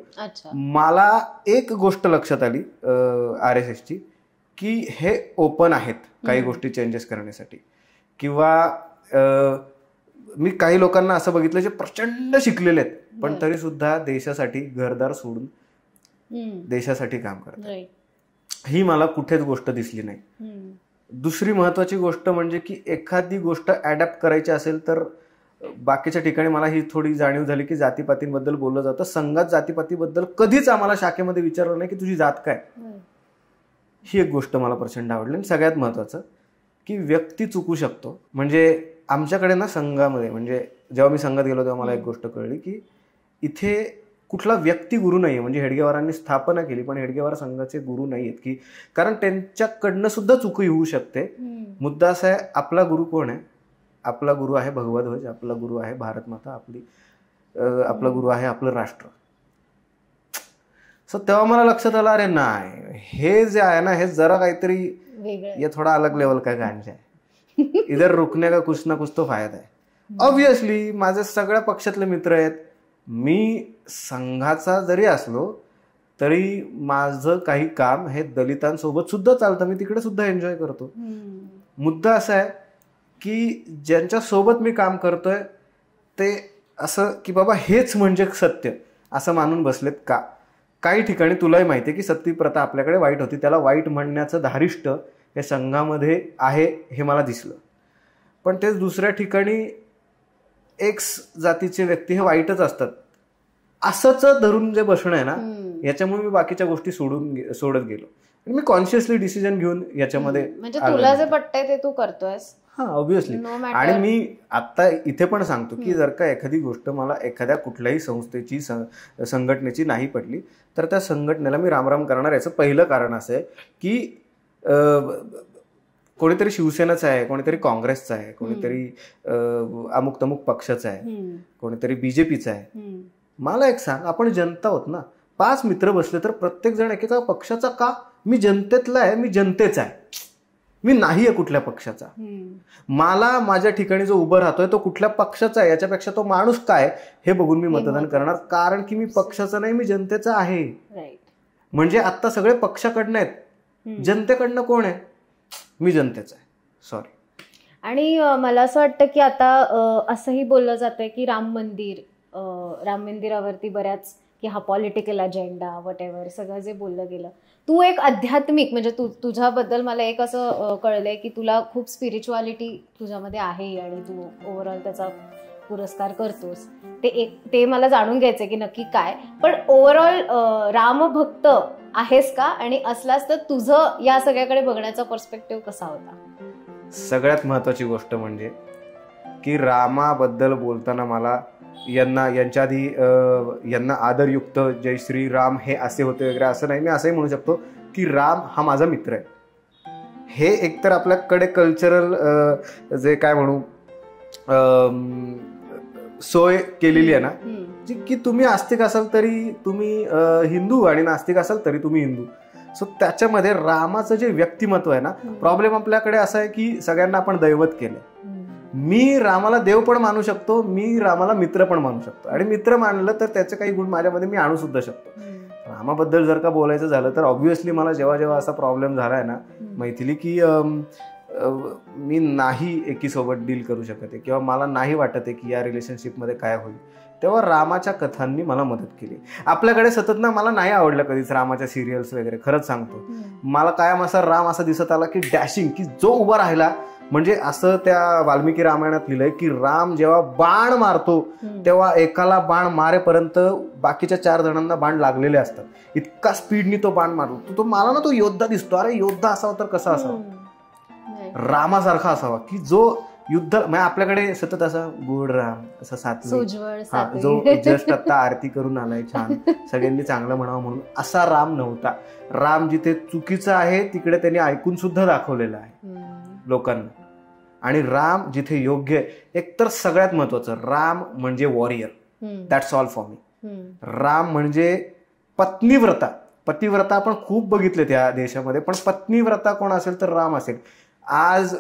मला एक गोष्ट लक्षात आली RSSची, की हे ओपन आहेत काही गोष्टी चेंजेस करण्यासाठी. किंवा मी काही लोकांना असं बघितलं जे प्रचंड शिकलेले आहेत पण तरी सुद्धा देशासाठी घरदार सोडून देशासाठी काम करतात. ही मला कुठेच गोष्ट दिसली नाही. दुसरी महत्वाची गोष्ट म्हणजे की एखादी गोष्ट अडॅप्ट करायची असेल तर बाकीच्या ठिकाणी मला ही थोडी जाणीव झाली की जातीपातींबद्दल बोललं जातं. संघात जातीपातीबद्दल कधीच आम्हाला शाखेमध्ये विचारलं नाही की तुझी जात काय. ही एक गोष्ट मला प्रचंड आवडली. आणि सगळ्यात महत्वाचं की व्यक्ती चुकू शकतो. म्हणजे आमच्याकडे ना संघामध्ये, म्हणजे जेव्हा मी संघात गेलो तेव्हा मला एक गोष्ट कळली की इथे कुठला व्यक्ती गुरु नाहीये. म्हणजे हेडगेवारांनी स्थापना केली पण हेडगेवार संघाचे गुरु नाहीयेत, की कारण त्यांच्याकडनं सुद्धा चुकी होऊ शकते. मुद्दा असा आहे, आपला गुरु कोण आहे? आपला गुरु आहे भगवा ध्वज, आपला गुरु आहे भारत माता, आपला गुरु आहे आपलं राष्ट्र. सो तेव्हा मला लक्षात आलं, अरे नाही, हे जे आहे ना, हे जरा काहीतरी वेगळं, ये थोडा अलग लेवल का गांजा है, इधर रुकने का कुछ ना कुछ तो फायदा है. ऑब्विसली माझे सगळ्या पक्षातले मित्र आहेत. मी संघाचा जरी असलो तरी माझं काही काम हे दलितांसोबत सुद्धा चालतं, मी तिकडे सुद्धा एन्जॉय करतो. मुद्दा असा आहे की ज्यांच्या सोबत मी काम करतोय ते असं की बाबा हेच म्हणजे सत्य असं मानून बसलेत का. काही ठिकाणी तुलाही माहिती आहे की सती प्रथा आपल्याकडे वाईट होती, त्याला वाईट म्हणण्याचं धारिष्ट हे संघामध्ये आहे हे मला दिसलं. पण तेच दुसऱ्या ठिकाणी एक्स जातीचे व्यक्ती हे वाईटच असतात असंच धरून जे बसणं आहे ना, याच्यामुळे मी बाकीच्या गोष्टी सोडत गेलो. मी कॉन्शियसली डिसिजन घेऊन याच्यामध्ये, म्हणजे तुला जे पटतंय ते तू करतोयस. हा, ऑब्व्हियसली. आणि मी आता इथे पण सांगतो की जर का एखादी गोष्ट मला एखाद्या कुठल्याही संस्थेची संघटनेची नाही पडली तर त्या संघटनेला मी रामराम करणार. याचं पहिलं कारण असं आहे की कोणीतरी शिवसेनेचं आहे, कोणीतरी काँग्रेसचं आहे, कोणीतरी अमुक तमुक पक्षाचं आहे, कोणीतरी बीजेपीचं आहे. मला एक सांग, आपण जनता आहोत ना, 5 मित्र बसले तर प्रत्येक जण एकेका पक्षाचा का? मी जनतेतला आहे, मी जनतेचा आहे, मी नाही आहे कुठल्या पक्षाचा. मला माझ्या ठिकाणी जो उभं राहतोय तो कुठल्या पक्षाचा आहे याच्यापेक्षा तो माणूस काय हे बघून मी मतदान करणार, कारण की मी पक्षाचा नाही, मी जनतेचा आहे. म्हणजे आता सगळे पक्षाकडनं आहेत, जनतेकडनं कोण आहे? मी जनतेचा आहे. सॉरी. आणि मला असं वाटतं की आता असंही बोललं जातंय की राम मंदिरावरती बऱ्याच की हा पॉलिटिकल अजेंडा वट एव्हर सगळं जे बोललं गेलं. तू एक आध्यात्मिक, म्हणजे तुझ्याबद्दल मला एक असं कळलंय की तुला खूप स्पिरिच्युअलिटी तुझ्यामध्ये आहे आणि तू ओव्हरऑल त्याचा पुरस्कार करतोस. ते मला जाणून घ्यायचंय की नक्की काय. पण ओव्हरऑल रामभक्त आहेस का? आणि असलास तर तुझं या सगळ्याकडे बघण्याचा पर्स्पेक्टिव्ह कसा होता? सगळ्यात महत्वाची गोष्ट म्हणजे की रामाबद्दल बोलताना मला यांच्या आधी यांना आदरयुक्त जय श्री राम हे असे होते वगैरे असं नाही. मी असंही म्हणू शकतो की राम हा माझा मित्र आहे. हे एकतर आपल्याकडे कल्चरल जे काय म्हणू सोय केलेली आहे ना, की तुम्ही आस्तिक असाल तरी तुम्ही हिंदू आणि नास्तिक असाल तरी तुम्ही हिंदू. सो त्याच्यामध्ये रामाचं जे व्यक्तिमत्व आहे ना, प्रॉब्लेम आपल्याकडे असा आहे की सगळ्यांना आपण दैवत केलंय. मी रामाला देव पण मानू शकतो, मी रामाला मित्र पण मानू शकतो, आणि मित्र मानलं तर त्याचे काही गुण माझ्यामध्ये मी आणू सुद्धा शकतो. रामाबद्दल जर का बोलायचं झालं तर ऑब्व्हियसली मला जेव्हा जेव्हा असा प्रॉब्लेम झालाय ना मैथिली, की मी नाही एकीसोबत डील करू शकत आहे किंवा मला नाही वाटत आहे की या रिलेशनशिपमध्ये काय होईल, तेव्हा रामाच्या कथांनी मला मदत केली. आपल्याकडे सतत ना, मला नाही आवडलं कधीच रामाच्या सिरियल्स वगैरे, खरंच सांगतो. मला कायम असा राम असा दिसत आला की डॅशिंग, की जो उभा राहिला म्हणजे असं त्या वाल्मिकी रामायणात लिहिलंय की राम जेव्हा बाण मारतो तेव्हा एकाला बाण मारेपर्यंत बाकीच्या 4 जणांना बाण लागलेले असतात. इतका स्पीडनी तो बाण मारतो. तो मला ना तो योद्धा दिसतो. अरे योद्धा असावा तर कसा असावा? रामासारखा असावा की जो युद्ध, म्हणजे आपल्याकडे सतत असा गोड राम, असा सात्विक, जो जस्ट आता आरती करून आलाय छान, सगळ्यांनी चांगलं म्हणावं म्हणून, असा राम नव्हता. राम जिथे चुकीचं आहे तिकडे त्यांनी ऐकून सुद्धा दाखवलेलं आहे लोकांना. आणि राम जिथे योग्य आहे, एकतर सगळ्यात महत्वाचं, राम म्हणजे warrior. That's all for me. Ram म्हणजे पत्नीव्रता. पतिव्रता आपण खूप बघितले त्या देशामध्ये, पण पत्नीव्रता कोण असेल तर राम असेल. आज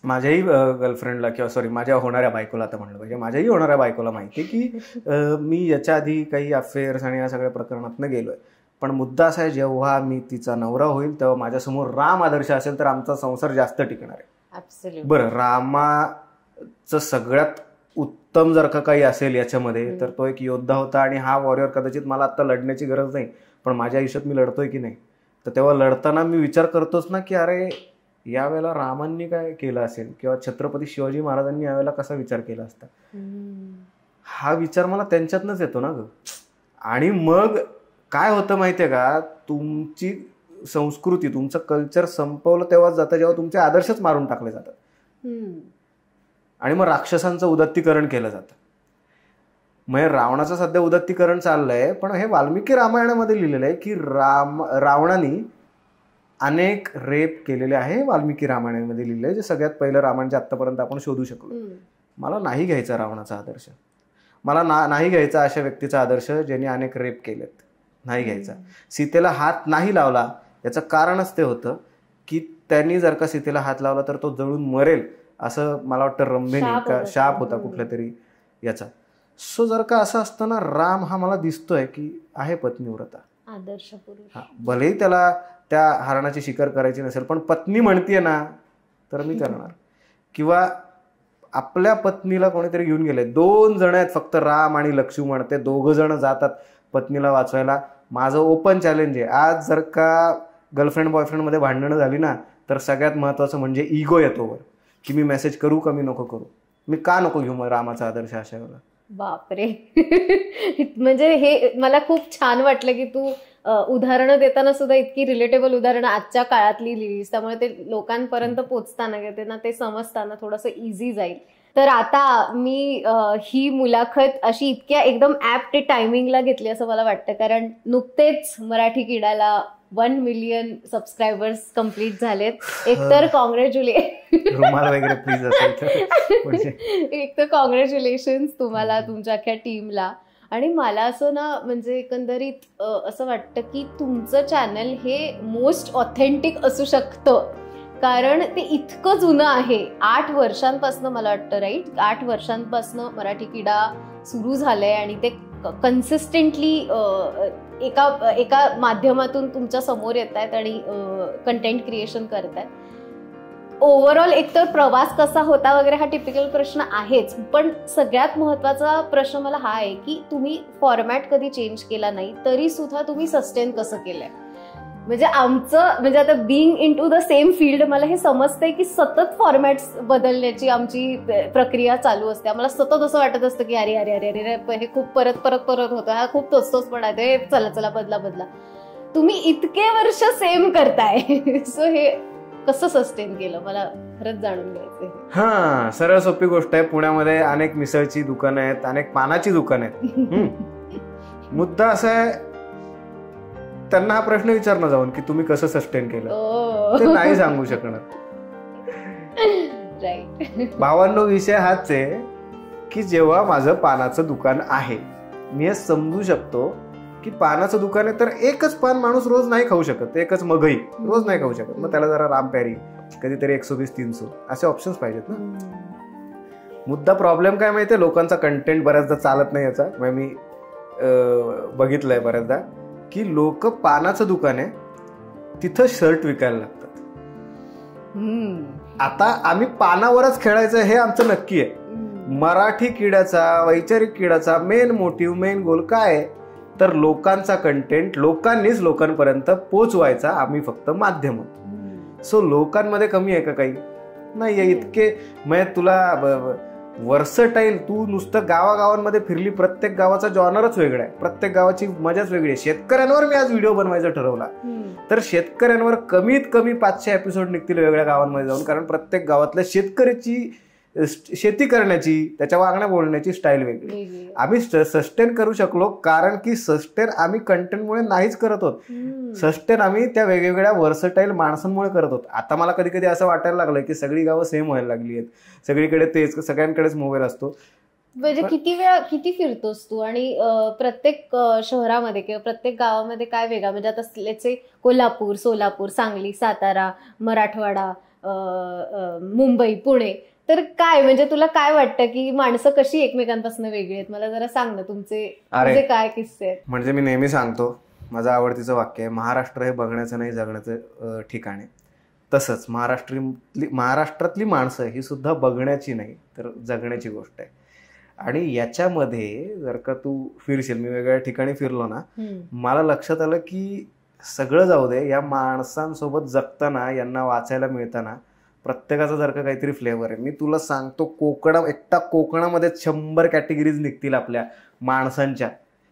माझ्याही गर्लफ्रेंडला किंवा सॉरी माझ्या होणाऱ्या बायकोला, आता म्हणलं पाहिजे, माझ्याही होणाऱ्या बायकोला माहिती आहे की मी याच्या आधी काही अफेअर्स आणि या सगळ्या प्रकरणातनं गेलोय. पण मुद्दा असा आहे, जेव्हा मी तिचा नवरा होईल तेव्हा माझ्यासमोर राम आदर्श असेल तर आमचा संसार जास्त टिकणार आहे. बरं, रामाचं सगळ्यात उत्तम जर का काही असेल याच्यामध्ये तर तो एक योद्धा होता. आणि हा वॉरियर कदाचित मला आता लढण्याची गरज नाही, पण माझ्या आयुष्यात मी लढतोय की नाही, तर तेव्हा लढताना मी विचार करतोच ना की अरे यावेळेला रामांनी काय केलं असेल किंवा छत्रपती शिवाजी महाराजांनी यावेळेला कसा विचार केला असता. हा विचार मला त्यांच्यातनच येतो ना ग. आणि मग काय होतं माहितीये का, तुमची संस्कृती, तुमचं कल्चर संपवलं तेव्हाच जातं जेव्हा तुमचे आदर्शच मारून टाकले जातात. आणि मग राक्षसांचं उदात्तीकरण केलं जातं. म्हणजे रावणाचं सध्या उदात्तीकरण चाललंय, पण हे वाल्मिकी रामायणामध्ये लिहिलेलं आहे की रावणाने अनेक रेप केलेले आहे. वाल्मिकी रामायणामध्ये लिहिलंय, जे सगळ्यात पहिलं रामायण जे आतापर्यंत आपण शोधू शकलो. मला नाही घ्यायचा रावणाचा आदर्श. मला नाही घ्यायचा अशा व्यक्तीचा आदर्श ज्यांनी अनेक रेप केलेत. नाही घ्यायचा. सीतेला हात नाही लावला याचं कारणच ते होतं की त्यांनी जर का सीतेला हात लावला तर तो जळून मरेल असं मला वाटतं रंभेने का शाप होता कुठल्या तरी याचा. सो जर का असं असतं ना, राम हा मला दिसतोय की आहे पत्नीव्रता, आदर्श पुरुष. भलेही त्याला त्या हरणाची शिकार करायची नसेल पण पत्नी म्हणतीये ना तर मी करणार. किंवा आपल्या पत्नीला कोणीतरी घेऊन गेले, 2 जण आहेत फक्त, राम आणि लक्ष्मण, ते 2 जण जातात पत्नीला वाचवायला. माझं ओपन चॅलेंज आहे, आज जर का गर्लफ्रेंड बॉयफ्रेंड मध्ये भांडणं झाली ना तर सगळ्यात महत्वाचं म्हणजे इगो येतो वर, की मी मेसेज करू का मी नको करू, मी का नको घेऊ मग रामाचा आदर्श अशा वेळेला. बापरे. म्हणजे हे मला खूप छान वाटलं की तू उदाहरणं देताना सुद्धा इतकी रिलेटेबल उदाहरणं आजच्या काळातली लिहिलीस, त्यामुळे ते लोकांपर्यंत पोचताना त्यांना ते समजताना थोडंसं इझी जाईल. तर आता मी ही मुलाखत अशी इतक्या एकदम ऍप्ट टायमिंगला घेतली असं मला वाटतं, कारण नुकतेच मराठी किडाला 1 मिलियन सबस्क्रायबर्स कम्प्लीट झालेत. एकतर रुमाल वगैरे प्लीज असेल एक तर कॉंग्रॅच्युलेशन्स तुम्हाला, तुमच्या अख्ख्या टीमला. आणि मला असं ना म्हणजे एकंदरीत असं वाटतं की तुमचं चॅनल हे मोस्ट ऑथेंटिक असू शकतं, कारण ते इतकं जुनं आहे. 8 वर्षांपासून मला वाटतं, राईट, 8 वर्षांपासून मराठी किडा सुरू झालंय आणि ते कन्सिस्टंटली एका माध्यमातून तुमच्या समोर येत आहेत आणि कंटेंट क्रिएशन करतायत. ओव्हरऑल एकतर प्रवास कसा होता वगैरे हा टिपिकल प्रश्न आहेच, पण सगळ्यात महत्वाचा प्रश्न मला हा आहे की तुम्ही फॉर्मॅट कधी चेंज केला नाही तरी सुद्धा तुम्ही सस्टेन कसं केलंय. म्हणजे आमचं म्हणजे आता being into the same field मला हे समजतंय की सतत फॉर्मॅट्स बदलण्याची आमची प्रक्रिया चालू असते. आम्हाला सतत असं वाटत असतं की अरे अरे अरे अरे हे खूप परत होतं, हा खूप तोच पण आहे, चला बदला. तुम्ही इतके वर्ष सेम करताय, सो हे कसं सस्टेन केलं मला खरंच जाणून घ्यायचंय. हा, सरळ सोपी गोष्ट आहे. पुण्यामध्ये अनेक मिसळची दुकानं आहेत, अनेक पानाची दुकानं आहेत. मुद्दा असा आहे, त्यांना हा प्रश्न विचारणं जाऊन की तुम्ही कसं सस्टेन केलं, ते नाही सांगू शकणार. भावांनो, विषय हाच आहे की जेव्हा माझं पानाचं दुकान आहे, मी हे समजू शकतो की पानाचं दुकान आहे तर एकच पान माणूस रोज नाही खाऊ शकत, एकच मगई रोज नाही खाऊ शकत. मग त्याला जरा रामप्यारी, कधीतरी 120-300 असे ऑप्शन्स पाहिजेत ना. मुद्दा प्रॉब्लेम काय माहितीये, लोकांचा कंटेंट बऱ्याचदा चालत नाही याचा. मी बघितलंय बऱ्याचदा की लोक पानाचं दुकान आहे तिथं शर्ट विकायला लागतात. आता आम्ही पानावरच खेळायचं हे आमचं नक्की आहे. मराठी किड्याचा, वैचारिक किड्याचा मेन मोटिव्ह, मेन गोल काय आहे तर लोकांचा कंटेंट लोकांनीच लोकांपर्यंत पोचवायचा, आम्ही फक्त माध्यम. सो लोकांमध्ये कमी आहे का काही नाहीये. इतके म्हणजे तुला वर्सटाईल, तू नुसतं गावागावांमध्ये फिरली, प्रत्येक गावाचा जॉनरच वेगळा आहे, प्रत्येक गावाची मजाच वेगळी आहे. शेतकऱ्यांवर मी आज व्हिडिओ बनवायचा ठरवला तर शेतकऱ्यांवर कमीत कमी 500 एपिसोड निघतील वेगळ्या गावांमध्ये जाऊन, कारण प्रत्येक गावातल्या शेतकऱ्याची शेती करण्याची, त्याच्या वागण्या बोलण्याची स्टाईल वेगळी. आम्ही सस्टेन करू शकलो कारण की सस्टेन आम्ही कंटेंटमुळे नाहीच करत होत, सस्टेन आम्ही त्या वेगवेगळ्या वर्सटाईल माणसांमुळे करत होतो. आता मला कधी कधी असं वाटायला लागलंय की सगळी गावं सेम व्हायला लागली आहेत, सगळीकडे तेच, सगळ्यांकडेच मोबाईल असतो. म्हणजे किती फिरतोस तू आणि प्रत्येक शहरामध्ये किंवा प्रत्येक गावामध्ये काय वेगळा, म्हणजे आता लेट्स से कोल्हापूर, सोलापूर, सांगली, सातारा, मराठवाडा, मुंबई, पुणे, तर काय म्हणजे तुला काय वाटतं की माणसं कशी एकमेकांपासून वेगळी आहेत? मला जरा सांग ना, तुमचे काय किस्से आहेत. म्हणजे मी नेहमी सांगतो, माझं आवडतीचं वाक्य आहे, महाराष्ट्र हे बघण्याचं नाही जगण्याचं ठिकाण आहे. तसंच महाराष्ट्रातली माणसं ही सुद्धा बघण्याची नाही तर जगण्याची गोष्ट आहे. आणि याच्यामध्ये जर का तू फिरशील, मी वेगवेगळ्या ठिकाणी फिरलो ना, मला लक्षात आलं की सगळं जाऊ दे, या माणसांसोबत जगताना, यांना वाचायला मिळताना प्रत्येकाचा जर का काहीतरी फ्लेवर आहे. मी तुला सांगतो, कोकणामध्ये 100 कॅटेगरीज निघतील आपल्या माणसांच्या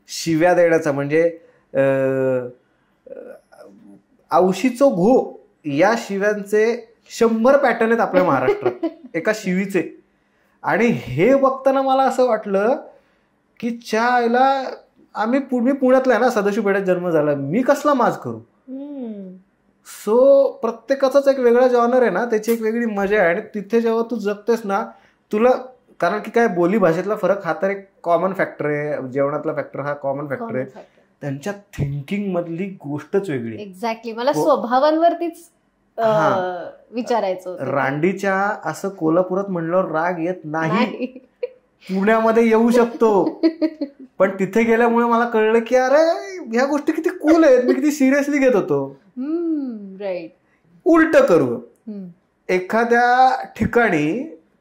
शिव्या देण्याचा. म्हणजे औशीचो घो या शिव्यांचे 100 पॅटर्न आहेत आपल्या महाराष्ट्रात एका शिवीचे. आणि हे बघताना मला असं वाटलं की मी पुण्यातला आहे ना, सदाशिव पेठेत जन्म झाला, मी कसला माज करू. सो प्रत्येकाचाच एक वेगळा जॉनर आहे ना, त्याची एक वेगळी मजा आहे. आणि तिथे जेव्हा तू जगतेस ना, तुला, कारण की काय, बोली भाषेतला फरक हा तर एक कॉमन फॅक्टर आहे, जेवणातला फॅक्टर हा कॉमन फॅक्टर आहे, त्यांच्या थिंकिंग मधली गोष्टच वेगळी. एक्झॅक्टली, मला स्वभावांवरतीच विचारायचं होतं. रांडीच्या असं कोल्हापुरात म्हणल्यावर राग येत नाही, पुण्यामध्ये येऊ शकतो, पण तिथे गेल्यामुळे मला कळलं की अरे ह्या गोष्टी किती कूल आहेत, मी किती सिरियसली घेत होतो. राईट. उलट करू, एखाद्या ठिकाणी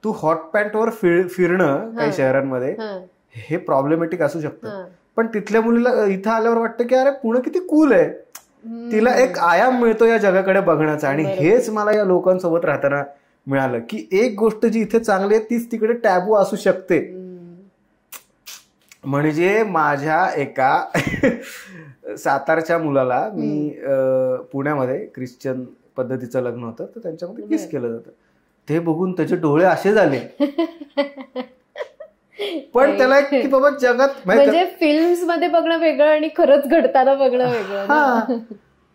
तू हॉट पॅन्टवर फिरणं काही शहरांमध्ये हे प्रॉब्लेमॅटिक असू शकतं, पण तिथल्या मुलीला इथं आल्यावर वाटतं की अरे पुणे किती कूल आहे, तिला एक आयाम मिळतो या जगाकडे बघण्याचा. आणि हेच मला या लोकांसोबत राहताना मिळालं की एक गोष्ट जी इथे चांगली आहे तीच तिकडे टॅबू असू शकते. म्हणजे माझ्या एका सातारच्या मुलाला मी पुण्यामध्ये ख्रिश्चन पद्धतीचं लग्न होतं, तर त्यांच्यामध्ये किस केलं जातं, ते बघून त्याचे डोळे असे झाले. पण त्याला की बाबा जगात म्हणजे फिल्म्स मध्ये बघणं वेगळं आणि खरंच घडताना बघणं वेगळं.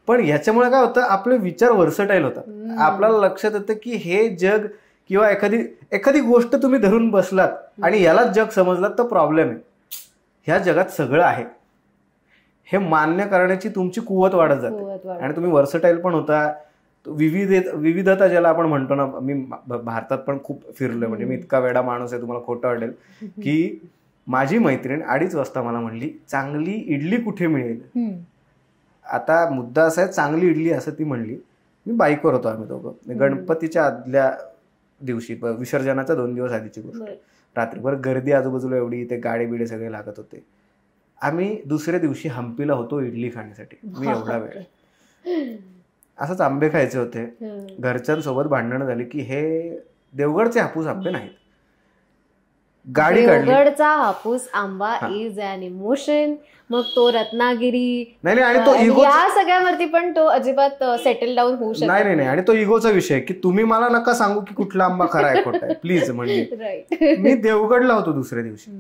पण ह्याच्यामुळे काय होतं, आपले विचार व्हर्सटाईल होतात. आपल्याला लक्षात येतं की हे जग किंवा एखादी गोष्ट तुम्ही धरून बसलात आणि यालाच जग समजलात तर प्रॉब्लेम आहे. ह्या जगात सगळं आहे हे मान्य करण्याची तुमची कुवत वाढत जाते आणि तुम्ही व्हर्सटाईल पण होता. विविधता ज्याला आपण म्हणतो ना, मी भारतात पण खूप फिरलोय, म्हणजे मी इतका वेडा माणूस आहे तुम्हाला खोटं वाटेल की माझी मैत्रीण 2:30 वाजता मला म्हणली चांगली इडली कुठे मिळेल. आता मुद्दा असा आहे, चांगली इडली असं ती म्हणली. मी बाईकवर होतो, आम्ही दोघं गणपतीच्या आदल्या दिवशी, विसर्जनाच्या 2 दिवस आधीची गोष्ट, रात्रीभर गर्दी आजूबाजूला एवढी, ते गाडे बिडे सगळे लागत होते. आम्ही दुसऱ्या दिवशी हम्पीला होतो इडली खाण्यासाठी. मी एवढा वेळ असंच आंबे खायचे होते, घरच्यांसोबत भांडणं झाली की हे देवगडचे हापूस आंबे नाहीत, गाडी काढली. देवगडचा हापूस आंबा इज अन इमोशन. मग तो रत्नागिरी नाही, आणि तो इगो, या सगळ्यावरती पण तो अजिबात सेटल डाऊन होऊ शकतो. नाही, आणि तो इगोचा विषय की तुम्ही मला नका सांगू की कुठला आंबा खरा आहे खोटा आहे प्लीज. म्हणजे मी देवगडला होतो दुसऱ्या दिवशी,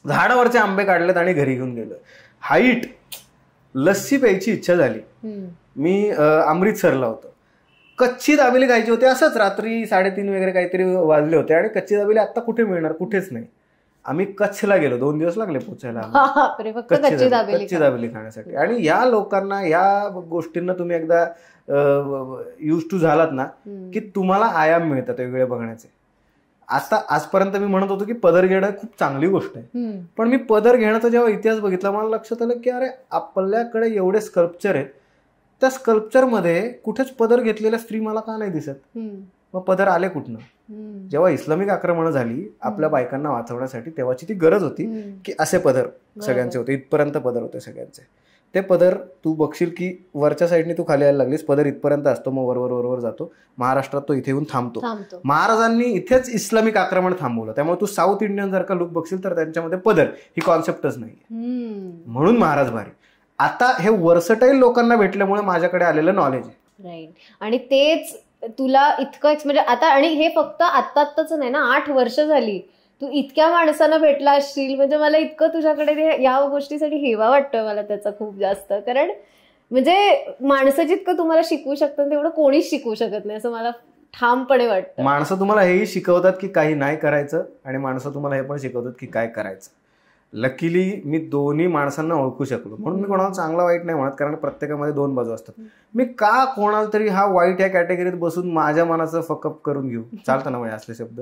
झाडावरचे आंबे काढलेत आणि घरी घेऊन गेलो. हाईट लस्सी प्यायची इच्छा झाली, मी अमृतसरला होतो, कच्ची दाबेली खायची होती. असंच रात्री 3:30 वगैरे काहीतरी वाजले होते आणि कच्ची दाबेली आता कुठे मिळणार, कुठेच नाही. आम्ही कच्छला गेलो, 2 दिवस लागले पोचायला कच्ची दाबेली खाण्यासाठी. आणि या लोकांना, या गोष्टींना तुम्ही एकदा यूज टू झालात ना की तुम्हाला आयाम मिळतात वेगळे बघण्याचे. आता आजपर्यंत मी म्हणत होतो की पदर घेणं खूप चांगली गोष्ट आहे, पण मी पदर घेण्याचा जेव्हा इतिहास बघितला मला लक्षात आलं की अरे आपल्याकडे एवढे स्कल्पचर आहेत, त्या स्कल्पचरमध्ये कुठेच पदर घेतलेल्या स्त्री मला का नाही दिसत. मग पदर आले कुठनं? जेव्हा इस्लामिक आक्रमणं झाली आपल्या बायकांना वाचवण्यासाठी, तेव्हाची ती गरज होती की असे पदर सगळ्यांचे होते, इथपर्यंत पदर होते सगळ्यांचे. ते पदर तू बघशील की वरच्या साईडने तू खाली यायला लागलीस, पदर इथपर्यंत असतो, मग वरवर जातो. महाराष्ट्रात तो इथे येऊन थांबतो. महाराजांनी इथेच इस्लामिक आक्रमण थांबवलं, त्यामुळे तू साऊथ इंडियन जर का लुक बघशील तर त्यांच्यामध्ये पदर ही कॉन्सेप्टच नाही, म्हणून महाराज भारी. आता हे वर्सटाईल लोकांना भेटल्यामुळे माझ्याकडे आलेलं नॉलेज आहे. राईट. आणि तेच तुला इतकं म्हणजे आता, आणि हे फक्त आत्ताच नाही ना, 8 वर्ष झाली तू इतक्या माणसांना भेटला असशील. म्हणजे मला इतकं तुझ्याकडे या गोष्टीसाठी हेवा वाटतोय मला त्याचा खूप जास्त. कारण म्हणजे माणसं जितकं तुम्हाला शिकवू शकतात तेवढं कोणीच शिकवू शकत नाही असं मला ठामपणे वाटतं. माणसं तुम्हाला हेही शिकवतात की काही नाही करायचं, आणि माणसं तुम्हाला हे पण शिकवतात की काय करायचं. लकीली मी दोन्ही माणसांना ओळखू शकलो, म्हणून मी कोणाला चांगला वाईट नाही म्हणत, कारण प्रत्येकामध्ये 2 बाजू असतात. मी का कोणाला तरी हा वाईट या कॅटेगरीत बसून माझ्या मनाचं फकअप करून घेऊ, चालतं ना म्हणजे असले शब्द,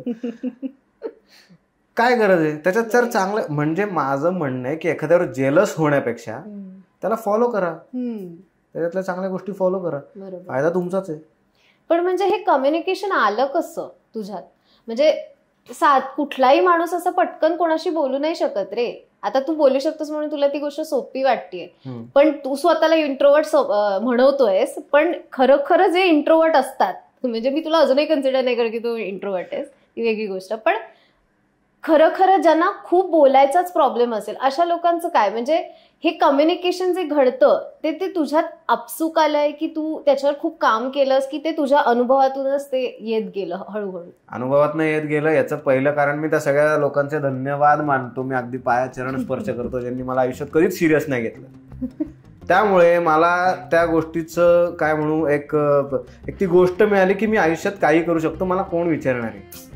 काय गरज आहे त्याच्यात. तर चांगलं, म्हणजे माझं म्हणणं आहे की एखाद्यावर जेलस होण्यापेक्षा त्याला फॉलो करा, त्याच्यातल्या चांगल्या गोष्टी फॉलो करा, फायदा तुमचाच आहे. पण म्हणजे हे कम्युनिकेशन आलं कसं तुझ्यात? म्हणजे कुठलाही माणूस असं पटकन कोणाशी बोलू नाही शकत रे. आता तू बोलू शकतोस म्हणून तुला ती गोष्ट सोपी वाटतेय, पण तू स्वतःला इंट्रोवर्ट म्हणवतोयस, पण खरं जे इंट्रोवर्ट असतात, म्हणजे मी तुला अजूनही कन्सिडर नाही करत की तू इंट्रोवर्ट आहेस, ती वेगळी गोष्ट, पण खरं ज्यांना खूप बोलायचाच प्रॉब्लेम असेल अशा लोकांचं काय? म्हणजे हे कम्युनिकेशन जे घडतं ते तुझ्यात आपसूक आलंय की तू त्याच्यावर खूप काम केलंस, की ते तुझ्या अनुभवातूनच ते येत गेलं हळूहळू? अनुभवातून येत गेलं याचं पहिलं कारण मी त्या सगळ्या लोकांचे धन्यवाद मानतो. मी अगदी पायाचरण स्पर्श करतो ज्यांनी मला आयुष्यात कधीच सिरियस नाही घेतलं. त्यामुळे मला त्या गोष्टीचं काय म्हणू, एक ती गोष्ट मिळाली की मी आयुष्यात काही करू शकतो, मला कोण विचारणार आहे.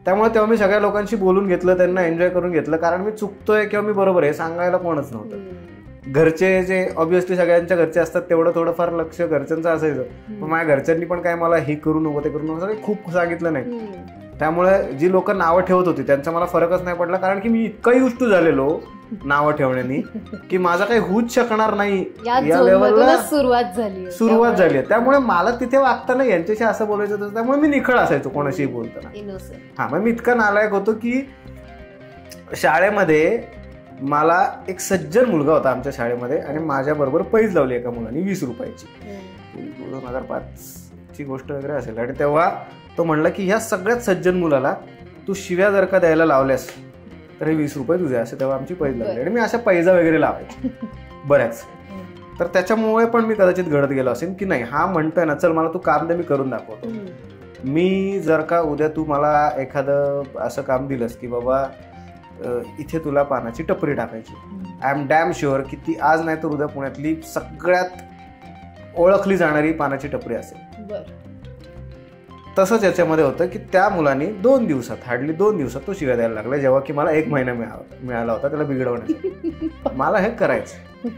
त्यामुळे तेव्हा मी सगळ्या लोकांशी बोलून घेतलं, त्यांना एन्जॉय करून घेतलं, कारण मी चुकतोय किंवा मी बरोबर आहे सांगायला कोणच नव्हतं. घरचे जे ऑब्व्हियसली सगळ्यांच्या घरचे असतात तेवढं थोडंफार लक्ष घरच्यांचं असायचं, पण माझ्या घरच्यांनी पण काय मला हे करू नको ते करू नको असं खूप सांगितलं नाही. त्यामुळे जी लोक नावं ठेवत होती त्यांचा मला फरकच नाही पडला, कारण की मी इतका युज टू झालेलो नावं ठेवण्यानी की माझा काही होऊच शकणार नाही या लेवलला सुरुवात झाली. त्यामुळे मला तिथे वागताना यांच्याशी असं बोलायचं होतं, त्यामुळे मी निखळ असायचो कोणाशीही बोलताना. हा, मग मी इतका नालायक होतो की शाळेमध्ये मला एक सज्जन मुलगा होता आमच्या शाळेमध्ये आणि माझ्या बरोबर पैज लावली एका मुलाने 20 रुपयाची. 2005ची गोष्ट वगैरे असेल. आणि तेव्हा तो म्हणला की ह्या सगळ्यात सज्जन मुलाला तू शिव्या जर का द्यायला लावल्यास तर हे 20 रुपये तुझे, असे तेव्हा आमची पैज लागली. आणि मी अशा पैजा वगैरे लावायची बऱ्याच. तर त्याच्यामुळे पण मी कदाचित घडत गेलो असेल की नाही, हा म्हणतोय ना चल मला तू काम दे, मी करून दाखवतो. मी जर का उद्या तू मला एखादं असं काम दिलंस की बाबा इथे तुला पानाची टपरी टाकायची, आय एम डॅम शुअर की ती आज नाही तर उद्या पुण्यातली सगळ्यात ओळखली जाणारी पानाची टपरी असेल. तसंच याच्यामध्ये होतं की त्या मुलाने 2 दिवसात, हार्डली 2 दिवसात तो शिव्या द्यायला लागला, जेव्हा की मला 1 महिना मिळाला होता त्याला बिघडवण्याचा. मला हे करायचं,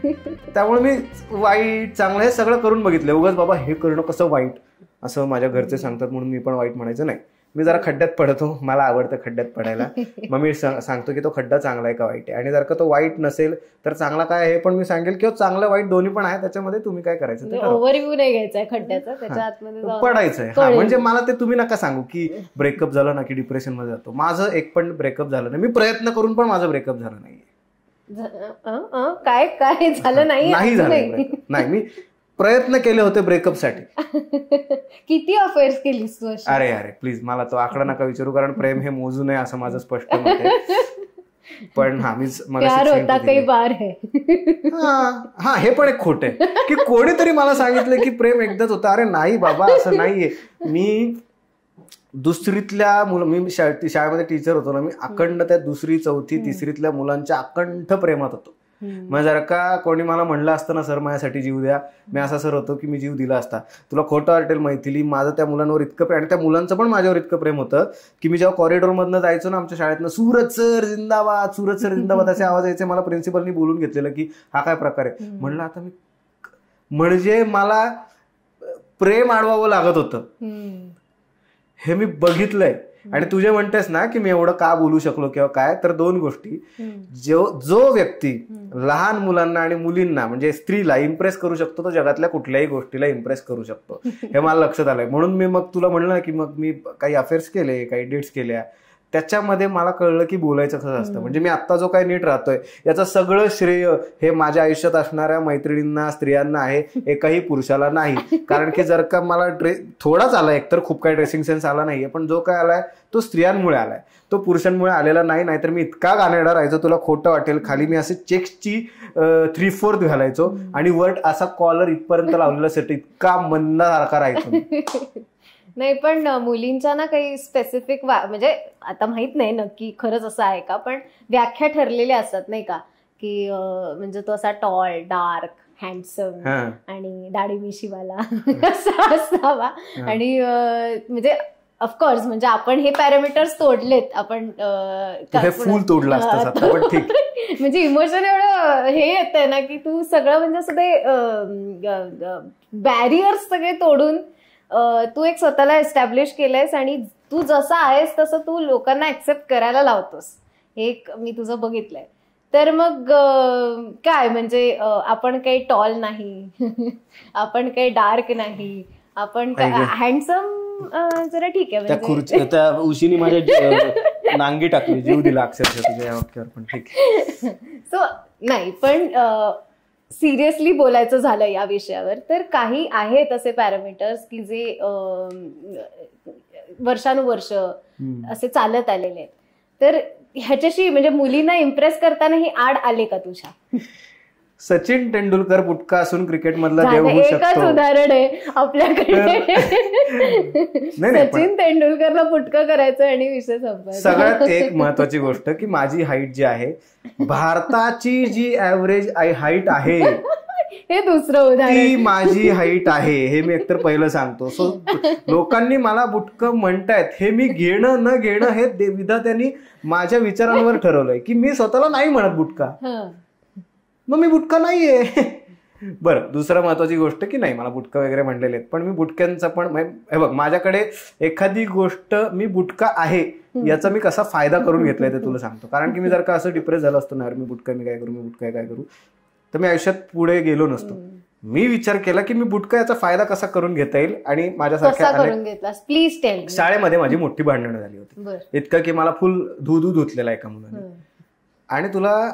त्यामुळे मी वाईट चांगलं हे सगळं करून बघितलं. उगाच बाबा हे करणं कसं वाईट असं माझ्या घरचे सांगतात म्हणून मी पण वाईट म्हणायचं नाही. मी जरा खड्ड्यात पडतो, मला आवडतं खड्ड्यात पडायला, मग मी सांगतो की तो खड्डा चांगला आहे का वाईट आहे. आणि जर का तो वाईट नसेल तर चांगला काय आहे हे पण मी सांगेल, किंवा चांगलं वाईट दोन्ही पण आहे, त्याच्यामध्ये तुम्ही काय करायचं ते ओव्हरव्ह्यू नाही घ्यायचा खड्ड्याचा, त्याच्या आतमध्ये पडायचंय. हा, म्हणजे मला ते तुम्ही नका सांगू की ब्रेकअप झालं ना की डिप्रेशन मध्ये जातो. माझं एक पण ब्रेकअप झालं नाही, मी प्रयत्न करून पण माझं ब्रेकअप झालं नाहीये. काय काय झालं नाही झालं नाही, मी प्रयत्न केले होते ब्रेकअप साठी. किती अफेअर्स केलीस तू? अरे प्लीज मला तो आकडा नका विचारू, कारण प्रेम हे मोजू नये असं माझं स्पष्ट मत आहे. पण हा, हा हे पण एक खोट आहे की कोणीतरी मला सांगितलं की प्रेम एकदाच होतं. अरे नाही बाबा, असं नाहीये. मी दुसरीतल्या मी शाळेमध्ये टीचर होतो ना, मी अखंड त्या 2री, 4थी, 3रीतल्या मुलांच्या अखंड प्रेमात होतो. मग जर का कोणी मला म्हणलं असतं ना सर माझ्यासाठी जीव द्या, मी असा सर होतो की मी जीव दिला असता. तुला खोटं वाटेल मैथिली, माझं त्या मुलांवर इतकं प्रेम, आणि त्या मुलांचं पण माझ्यावर इतकं प्रेम होतं की मी जेव्हा कॉरिडॉरमधनं जायचो ना आमच्या शाळेतनं, सूरज सर जिंदाबाद, सूरज सर जिंदाबाद असे आवाज यायचे. मला प्रिन्सिपलनी बोलून घेतलेलं की हा काय प्रकार आहे. म्हणलं आता मी, म्हणजे मला प्रेम अडवावं लागत होतं हे मी बघितलंय. आणि तू जे म्हणतेस ना की मी एवढं का बोलू शकलो किंवा काय, तर 2 गोष्टी. जो व्यक्ती लहान मुलांना आणि मुलींना म्हणजे स्त्रीला इम्प्रेस करू शकतो तो जगातल्या कुठल्याही गोष्टीला इम्प्रेस करू शकतो, हे मला लक्षात आलंय. म्हणून मी मग तुला म्हणलं ना की मग मी काही अफेअर्स केले, काही डेट्स केल्या, त्याच्यामध्ये मला कळलं की बोलायचं कसं असतं. म्हणजे मी आता जो काही नीट राहतोय याचं सगळं श्रेय हे माझ्या आयुष्यात असणाऱ्या मैत्रिणींना, स्त्रियांना आहे, एकाही पुरुषाला नाही. कारण की जर का मला थोडाच आला, एकतर खूप काही ड्रेसिंग सेन्स आला नाहीये, पण जो काय आलाय तो स्त्रियांमुळे आलाय, तो पुरुषांमुळे आलेला नाही. नाहीतर मी इतका गाणेडा राहायचो, तुला खोटं वाटेल, खाली मी असे चेक्सची 3/4 घालायचो आणि वर असा कॉलर इथपर्यंत लावलेला सेट, इतका मंदासारखा राहायचो. नाही, पण मुलींच्या ना काही स्पेसिफिक म्हणजे आता माहित नाही नक्की खरंच असं आहे का, पण व्याख्या ठरलेल्या असतात नाही का, की म्हणजे तो असा टॉल, डार्क, हँडसम आणि दाढी मिशीवाला असा असावा. आणि म्हणजे ऑफकोर्स म्हणजे आपण हे पॅरामीटर्स तोडलेत, आपण फुल तोडला म्हणजे इमोशन एवढं हे येतंय ना की तू सगळं म्हणजे असं ते बॅरियर्स सगळे तोडून तू एक स्वतःला एस्टॅब्लिश केलंयस आणि तू जसा आहेस तसं तू लोकांना ऍक्सेप्ट करायला लावतोस. हे मी तुझं बघितलंय. तर मग काय म्हणजे आपण काही टॉल नाही, आपण काही डार्क नाही, आपण हँडसम जरा ठीक आहे. त्या उशीने माझ्या नांगी टाकली, जीव दिला अक्षरशः तुझ्या वाक्यावर, पण ठीक आहे. सो नाही, पण सिरियसली बोलायचं झालं या विषयावर तर काही आहेत असे पॅरामीटर्स की जे वर्षानुवर्ष असे चालत आलेले आहेत. तर ह्याच्याशी म्हणजे मुलींना इम्प्रेस करताना ही आड आले का तुझ्या? सचिन तेंडुलकर बुटका असून क्रिकेट मधला देव होऊ शकतो. एकच उदाहरण आहे आपल्याकडे. सचिन तेंडुलकरला बुटका करायचं आणि विषय संपवायचा. सगळ्यात एक महत्वाची गोष्ट की माझी हाईट जी आहे, भारताची जी ऍव्हरेज हाईट आहे हे दुसरं उदाहरण, ती माझी हाईट आहे हे मी एकतर पहिलं सांगतो. सो लोकांनी मला बुटकं म्हणतायत हे मी घेणं न घेणं हे विधात्यांनी माझ्या विचारांवर ठरवलंय की मी स्वतःला नाही म्हणत बुटका. मग मी बुटका नाहीये. बरं, दुसरं महत्वाची गोष्ट की नाही मला बुटका वगैरे म्हणलेले आहेत, पण मी बुटक्यांचा पण हे बघ, माझ्याकडे एखादी गोष्ट मी बुटका आहे याचा मी कसा फायदा करून घेतलाय ते तुला सांगतो. कारण की मी जर का असं डिप्रेस झालं असतो ना, मी बुटका मी काय करू, मी बुटका काय करू, तर मी आयुष्यात पुढे गेलो नसतो. मी विचार केला की मी बुटका याचा फायदा कसा करून घेता येईल. आणि माझ्यासारख्या प्लीज टेल. शाळेमध्ये माझी मोठी भांडणं झाली होती, इतकं की मला फुल धुधू धुतलेला एका मुलाने. आणि तुला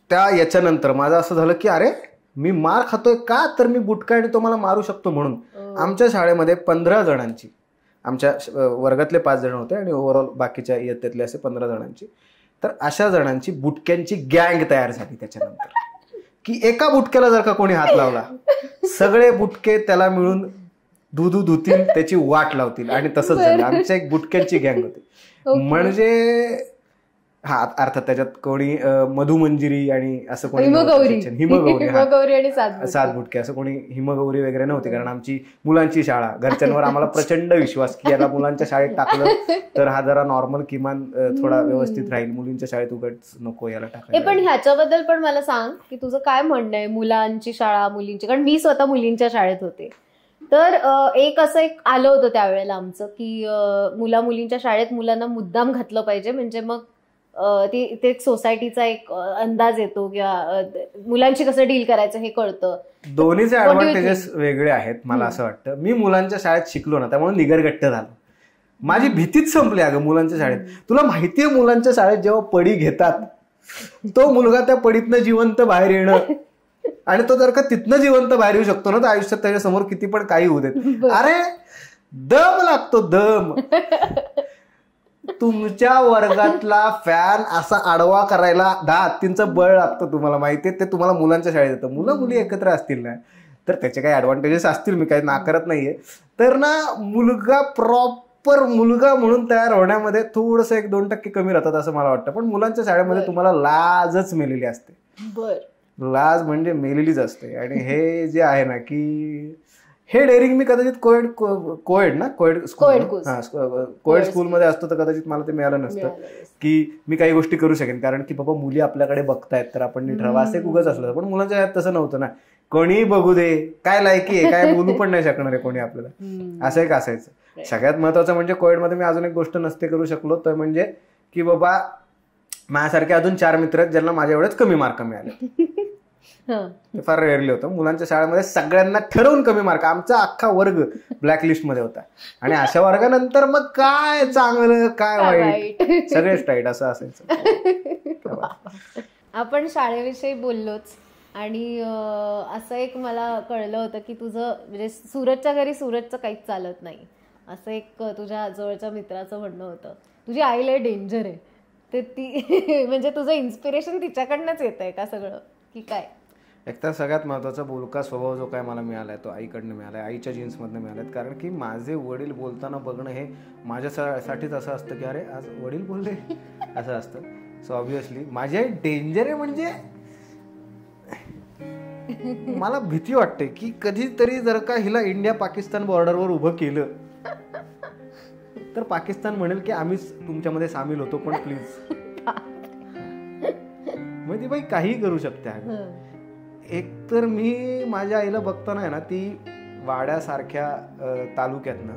त्या याच्यानंतर माझं असं झालं की अरे मी मार खातोय का, तर मी बुटका आणि तो मला मारू शकतो म्हणून. आमच्या शाळेमध्ये 15 जणांची, आमच्या वर्गातले 5 जण होते आणि ओव्हरऑल बाकीच्या इयत्तेतले असे 15 जणांची, तर अशा जणांची बुटक्यांची गँग तयार झाली त्याच्यानंतर. की एका बुटक्याला जर का कोणी हात लावला, सगळे बुटके त्याला मिळून धुधू धुतील, त्याची वाट लावतील. आणि तसंच झालं, आमच्या एक बुटक्यांची गँग होती. म्हणजे हा अर्थात त्याच्यात कोणी मधुमंजिरी आणि असं कोणी हिमगौरी आणि 7 बुटके असं कोणी हिमगौरी वगैरे नव्हती. कारण आमची मुलांची शाळा, घरच्यांवर आम्हाला प्रचंड विश्वास की याला मुलांच्या शाळेत टाकलं तर हा जरा नॉर्मल किमान थोडा व्यवस्थित राहील, मुलींच्या शाळेत उगाच नको याला टाकायला. पण ह्याच्याबद्दल पण मला सांग की तुझं काय म्हणणं आहे, मुलांची शाळा मुलींची. कारण मी स्वतः मुलींच्या शाळेत होते, तर एक आलं होतं त्यावेळेला आमचं की मुलींच्या शाळेत मुलांना मुद्दाम घातलं पाहिजे, म्हणजे मग ते सोसायटीचा एक अंदाज येतो किंवा मुलांशी कसं डील करायचं हे कळतं. दोन्हीचे ऍडव्हान्टेजेस वेगळे आहेत मला असं वाटतं. मी मुलांच्या शाळेत शिकलो ना, त्यामुळे निगरगट्ट झालं, माझी भीतीच संपली अगं मुलांच्या शाळेत. तुला माहितीये मुलांच्या शाळेत जेव्हा पडी घेतात, तो मुलगा त्या पडीतनं जिवंत बाहेर येणं, आणि तो जर का तिथनं जिवंत बाहेर येऊ शकतो ना, तर आयुष्यात त्याच्या समोर किती पण काही होऊ देत. अरे दम लागतो, दम. तुमच्या वर्गातला फॅन असा आडवा करायला 10 हत्तींचं बळ लागतं, तुम्हाला माहितीये. ते तुम्हाला मुलांच्या शाळेत येतं. मुलं मुली एकत्र असतील ना, तर त्याचे काही ऍडव्हान्टेजेस असतील, मी काही नाकारत नाहीये. तर ना मुलगा प्रॉपर मुलगा म्हणून तयार होण्यामध्ये थोडंसं 1-2% कमी राहतात असं मला वाटतं. पण मुलांच्या शाळेमध्ये तुम्हाला लाजच मेलेली असते. लाज म्हणजे मेलेलीच असते. आणि हे जे आहे ना की हे डेअरिंग मी कदाचित कोएड स्कूलमध्ये असतो तर कदाचित मला ते मिळालं नसतं की मी काही गोष्टी करू शकेन. कारण की बाबा मुली आपल्याकडे बघतायत तर आपण नीट राहावं असं उगाच असलं. पण मुलांच्या ह्यात तसं नव्हतं ना, कोणी बघू दे, काय लायकी आहे, काय बोलू पण नाही शकणार आहे कोणी आपल्याला, असं एक असायचं. सगळ्यात महत्वाचं म्हणजे कोएडमध्ये मी अजून एक गोष्ट नसते करू शकलो, तर म्हणजे की बाबा माझ्यासारखे अजून 4 मित्र आहेत ज्यांना माझ्या एवढेच कमी मार्क मिळाले. ते फार रेअरली होतं. मुलांच्या शाळेमध्ये सगळ्यांना ठरवून कमी मार्क, आमचा अख्खा वर्ग ब्लॅकलिस्ट मध्ये होता. आणि अशा वर्गानंतर मग काय चांगलं काय वाईट, सगळेच टाईट असं असायचं. आपण शाळेविषयी बोललोच, आणि असं एक मला कळलं होतं की तुझं म्हणजे सूरजच्या घरी सूरजचं काहीच चालत नाही असं एक तुझ्या जवळच्या मित्राचं म्हणणं होतं. तुझी आई लय डेंजर आहे, ते ती म्हणजे तुझं इन्स्पिरेशन तिच्याकडनंच येत आहे का सगळं की काय? एकतर सगळ्यात महत्त्वाचा बोलका स्वभाव जो काय मला मिळाला आहे तो आईकडनं मिळाला आहे, आईच्या जीन्समधनं मिळाला आहे. कारण की माझे वडील बोलताना बघणं हे माझ्यासाठीच असं असतं की अरे आज वडील बोलले असं असतं. सो ऑब्व्हियसली माझी आई डेंजर आहे. म्हणजे मला भीती वाटते की कधीतरी जर का हिला इंडिया पाकिस्तान बॉर्डरवर उभं केलं तर पाकिस्तान म्हणेल की आम्हीच तुमच्यामध्ये सामील होतो, पण प्लीज. मग ती बाई काही करू शकते. एकतर मी माझ्या आईला बघताना आहे ना, ती वाड्यासारख्या तालुक्यातनं,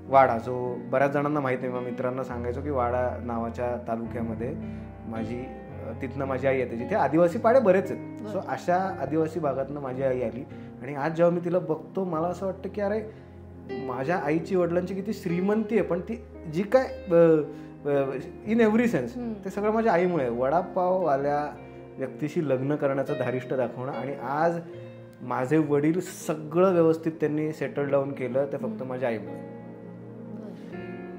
वाडा जो बऱ्याच जणांना माहिती आहे, मित्रांना सांगायचो की वाडा नावाच्या तालुक्यामध्ये तिथनं माझी आई येते, जिथे आदिवासी पाडे बरेच आहेत. सो अशा आदिवासी भागातनं माझी आई आली. आणि आज जेव्हा मी तिला बघतो मला असं वाटतं की अरे माझ्या आईची वडिलांची किती श्रीमंती आहे, पण ती जी काय इन एव्हरी सेन्स ते सगळं माझ्या आईमुळे. वडापाववाल्या व्यक्तीशी लग्न करण्याचं धारिष्ट दाखवणं, आणि आज माझे वडील सगळं व्यवस्थित त्यांनी सेटल डाऊन केलं ते फक्त माझ्या आईमुळे.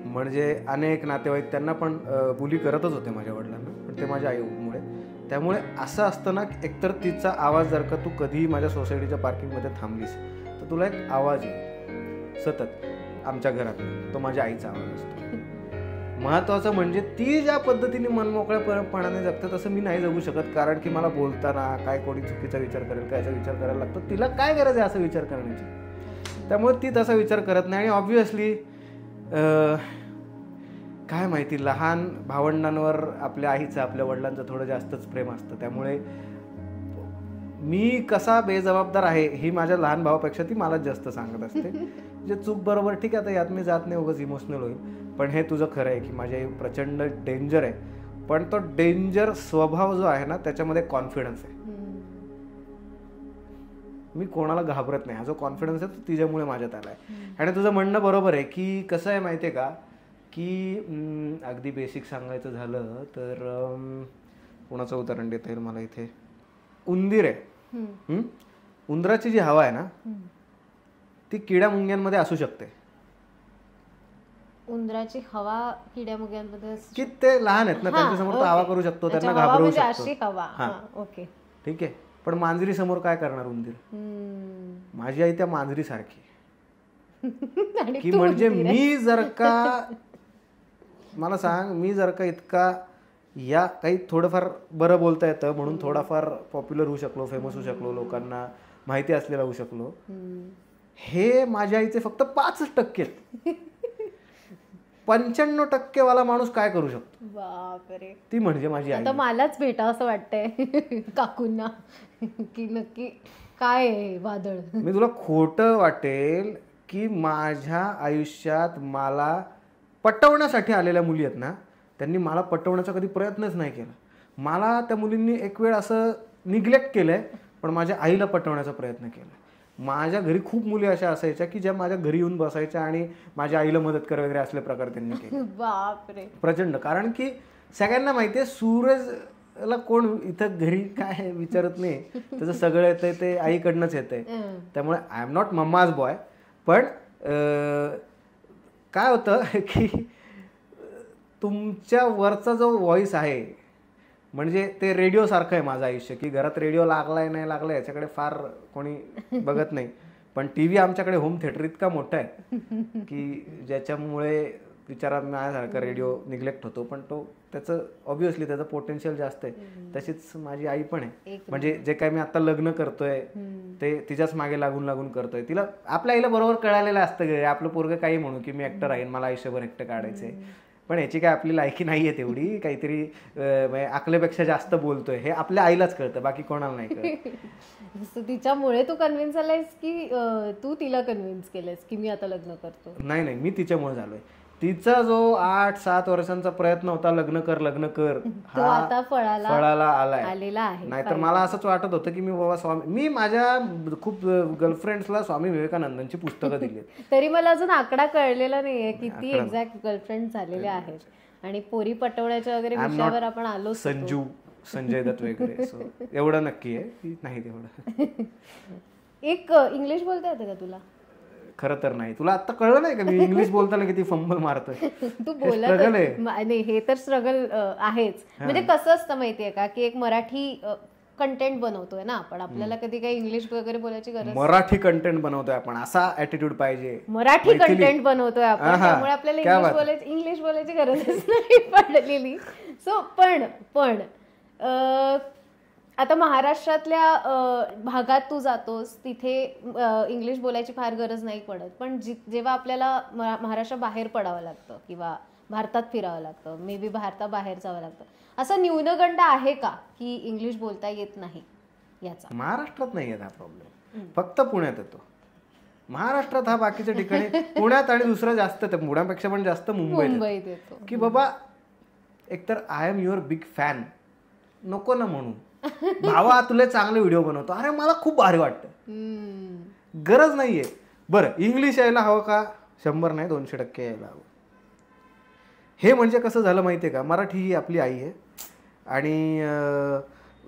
म्हणजे अनेक नातेवाईक त्यांना पण बुली करतच होते माझ्या वडिलांना, पण ते माझ्या आईमुळे. त्यामुळे असं असतं ना, एकतर तिचा आवाज जर का तू कधीही माझ्या सोसायटीच्या पार्किंगमध्ये थांबलीस तर तुला एक आवाज येईल सतत आमच्या घरात, तो माझ्या आईचा आवाज असतो. महत्वाचं म्हणजे ती ज्या पद्धतीने मनमोकळ्यापणाने जगते तसं मी नाही जगू शकत. कारण की मला बोलताना काय कोणी चुकीचा विचार करेल काय याचा विचार करायला लागतो. तिला काय गरज आहे असा विचार करण्याची, त्यामुळे ती तसा विचार करत नाही. आणि ऑब्व्हियसली काय माहिती, लहान भावंडांवर आपल्या आईचं आपल्या वडिलांचं थोडं जास्तच प्रेम असतं. त्यामुळे मी कसा बेजबाबदार आहे ही माझ्या लहान भावापेक्षा ती मलाच जास्त सांगत असते. जे चूक बरोबर ठीक आहे, आता यात मी जात नाही, उगाच इमोशनल होईल. पण हे तुझं खरं आहे की माझी आई प्रचंड डेंजर आहे, पण तो डेंजर स्वभाव जो आहे ना त्याच्यामध्ये कॉन्फिडन्स आहे. मी कोणाला घाबरत नाही. हा जो कॉन्फिडन्स आहे तो तिच्यामुळे माझ्यात आला आहे. आणि तुझं म्हणणं बरोबर आहे की कसं आहे माहिती आहे का, की अगदी बेसिक सांगायचं झालं तर कोणाचं उदाहरण देता येईल मला इथे. उंदीर आहे, उंदराची जी हवा आहे ना ती किड्या मुंग्यांमध्ये असू शकते. उंदराची हवा किड्या मुंग्यांमध्ये की ते लहान आहेत ना, त्यांच्यासमोर तो हवा करू शकतो, त्यांना घाबरवू शकतो. ओके ठीक आहे. पण मांजरी समोर काय करणार उंदीर? माझी आई त्या मांजरी सारखी की म्हणजे मी जर का, मला सांग, मी जर का इतका या काही थोडंफार बरं बोलता येतं म्हणून थोडाफार पॉप्युलर होऊ शकलो, फेमस होऊ शकलो, लोकांना माहिती असलेला होऊ शकलो, हे माझ्या आईचे फक्त 5% 95% वाला माणूस काय करू शकतो? बापरे. ती म्हणजे माझी आई. आता मलाच भेटा असं वाटतंय काकूंना की नक्की काय वादळ. मी तुला खोटं वाटेल की माझ्या आयुष्यात मला पटवण्यासाठी आलेल्या मुली आहेत ना, त्यांनी मला पटवण्याचा कधी प्रयत्नच नाही केला. मला त्या मुलींनी एक वेळ असं निग्लेक्ट केलंय, पण माझ्या आईला पटवण्याचा प्रयत्न केला. माझ्या घरी खूप मुली अशा असायच्या की ज्या माझ्या घरी येऊन बसायच्या आणि माझ्या आईला मदत कर वगैरे असले प्रकार त्यांनी केले. बापरे. प्रचंड. कारण की सगळ्यांना माहितीये सूरजला कोण इथं घरी काय विचारत नाही, त्याचं सगळं येतंय ते आईकडनंच येतंय. त्यामुळे I am not mama's boy. पण काय होतं की तुमच्या वरचा जो व्हॉइस आहे, म्हणजे ते रेडिओ सारखं आहे माझं आयुष्य, की घरात रेडिओ लागलाय नाही लागलाय याच्याकडे फार कोणी बघत नाही. पण टीव्ही आमच्याकडे होम थिएटर इतका मोठा आहे की ज्याच्यामुळे विचारात माझ्यासारखा रेडिओ निग्लेक्ट होतो. पण तो त्याचं ऑब्व्हियसली त्याचं पोटेन्शियल जास्त आहे. तशीच माझी आई पण आहे. म्हणजे जे काय मी आता लग्न करतोय ते तिच्याच मागे लागून लागून करतोय. तिला, आपल्या आईला बरोबर कळालेलं असतं आपलं पोरगं काही म्हणू की मी ऍक्टर आहे, मला आयुष्यभर एकटं काढायचंय. पण याची काय आपली लायकी नाहीये तेवढी, काहीतरी आकलेपेक्षा जास्त बोलतोय हे आपल्या आईलाच कळतं, बाकी कोणाला नाही कळत. तिच्यामुळे तू कन्व्हिन्स झालायस की तू तिला कन्व्हिन्स केलंस की मी आता लग्न करतो? नाही, मी तिच्यामुळे झालोय. तिचा जो 8-7 वर्षांचा प्रयत्न होता लग्न कर हा आता फळाला आलेला आहे. नाहीतर मला असंच वाटत होतं की मी बाबा मी माझ्या खूप गर्लफ्रेंड्सला स्वामी विवेकानंदांची पुस्तकं दिली. तरी मला अजून आकडा कळलेला नाहीये किती एक्झॅक्ट गर्लफ्रेंड झालेल्या आहेत. आणि पोरी पटवण्याच्या वगैरे विषयावर आपण आलो. संजय दत्त वगैरे एवढं नक्की आहे की नाही तेवढं. एक इंग्लिश बोलता येतं का तुला? खरं तर नाही. तुला आता कळलं नाही का मी इंग्लिश बोलताना किती फंबल मारतोय? तू बोलत नाही, हे तर स्ट्रगल आहेच. म्हणजे कसं असतं माहितीये का, की एक मराठी कंटेंट बनवतोय ना आपण, आपल्याला कधी काही इंग्लिश वगैरे बोलायची गरज. मराठी कंटेंट बनवतोय आपण, असा ऍटिट्यूड पाहिजे. मराठी कंटेंट बनवतोय आपण, त्यामुळे आपल्याला इंग्लिश बोलायची गरजच नाही पडलेली. सो पण आता महाराष्ट्रातल्या भागात तू जातोस तिथे इंग्लिश बोलायची फार गरज नाही पडत. पण जेव्हा आपल्याला महाराष्ट्राबाहेर पडावं लागतं किंवा भारतात फिरावं लागतं, मे बी भारताबाहेर जावं लागतं, असं न्यूनगंड आहे का की इंग्लिश बोलता येत नाही याचा? महाराष्ट्रात नाही येत हा प्रॉब्लेम, फक्त पुण्यात येतो. महाराष्ट्रात हा बाकीच्या ठिकाणी, पुण्यात आणि दुसरं जास्त, पुण्यापेक्षा पण जास्त मुंबईत येतो. की बाबा एकतर I am your big fan नको ना म्हणून, भावा तुला चांगले व्हिडिओ बनवतो, अरे मला खूप भारी वाटतं, गरज नाहीये. बरं इंग्लिश यायला हवं का? 100 नाही 200% यायला हवं. हे म्हणजे कसं झालं माहितीये का, मराठी ही आपली आई आहे आणि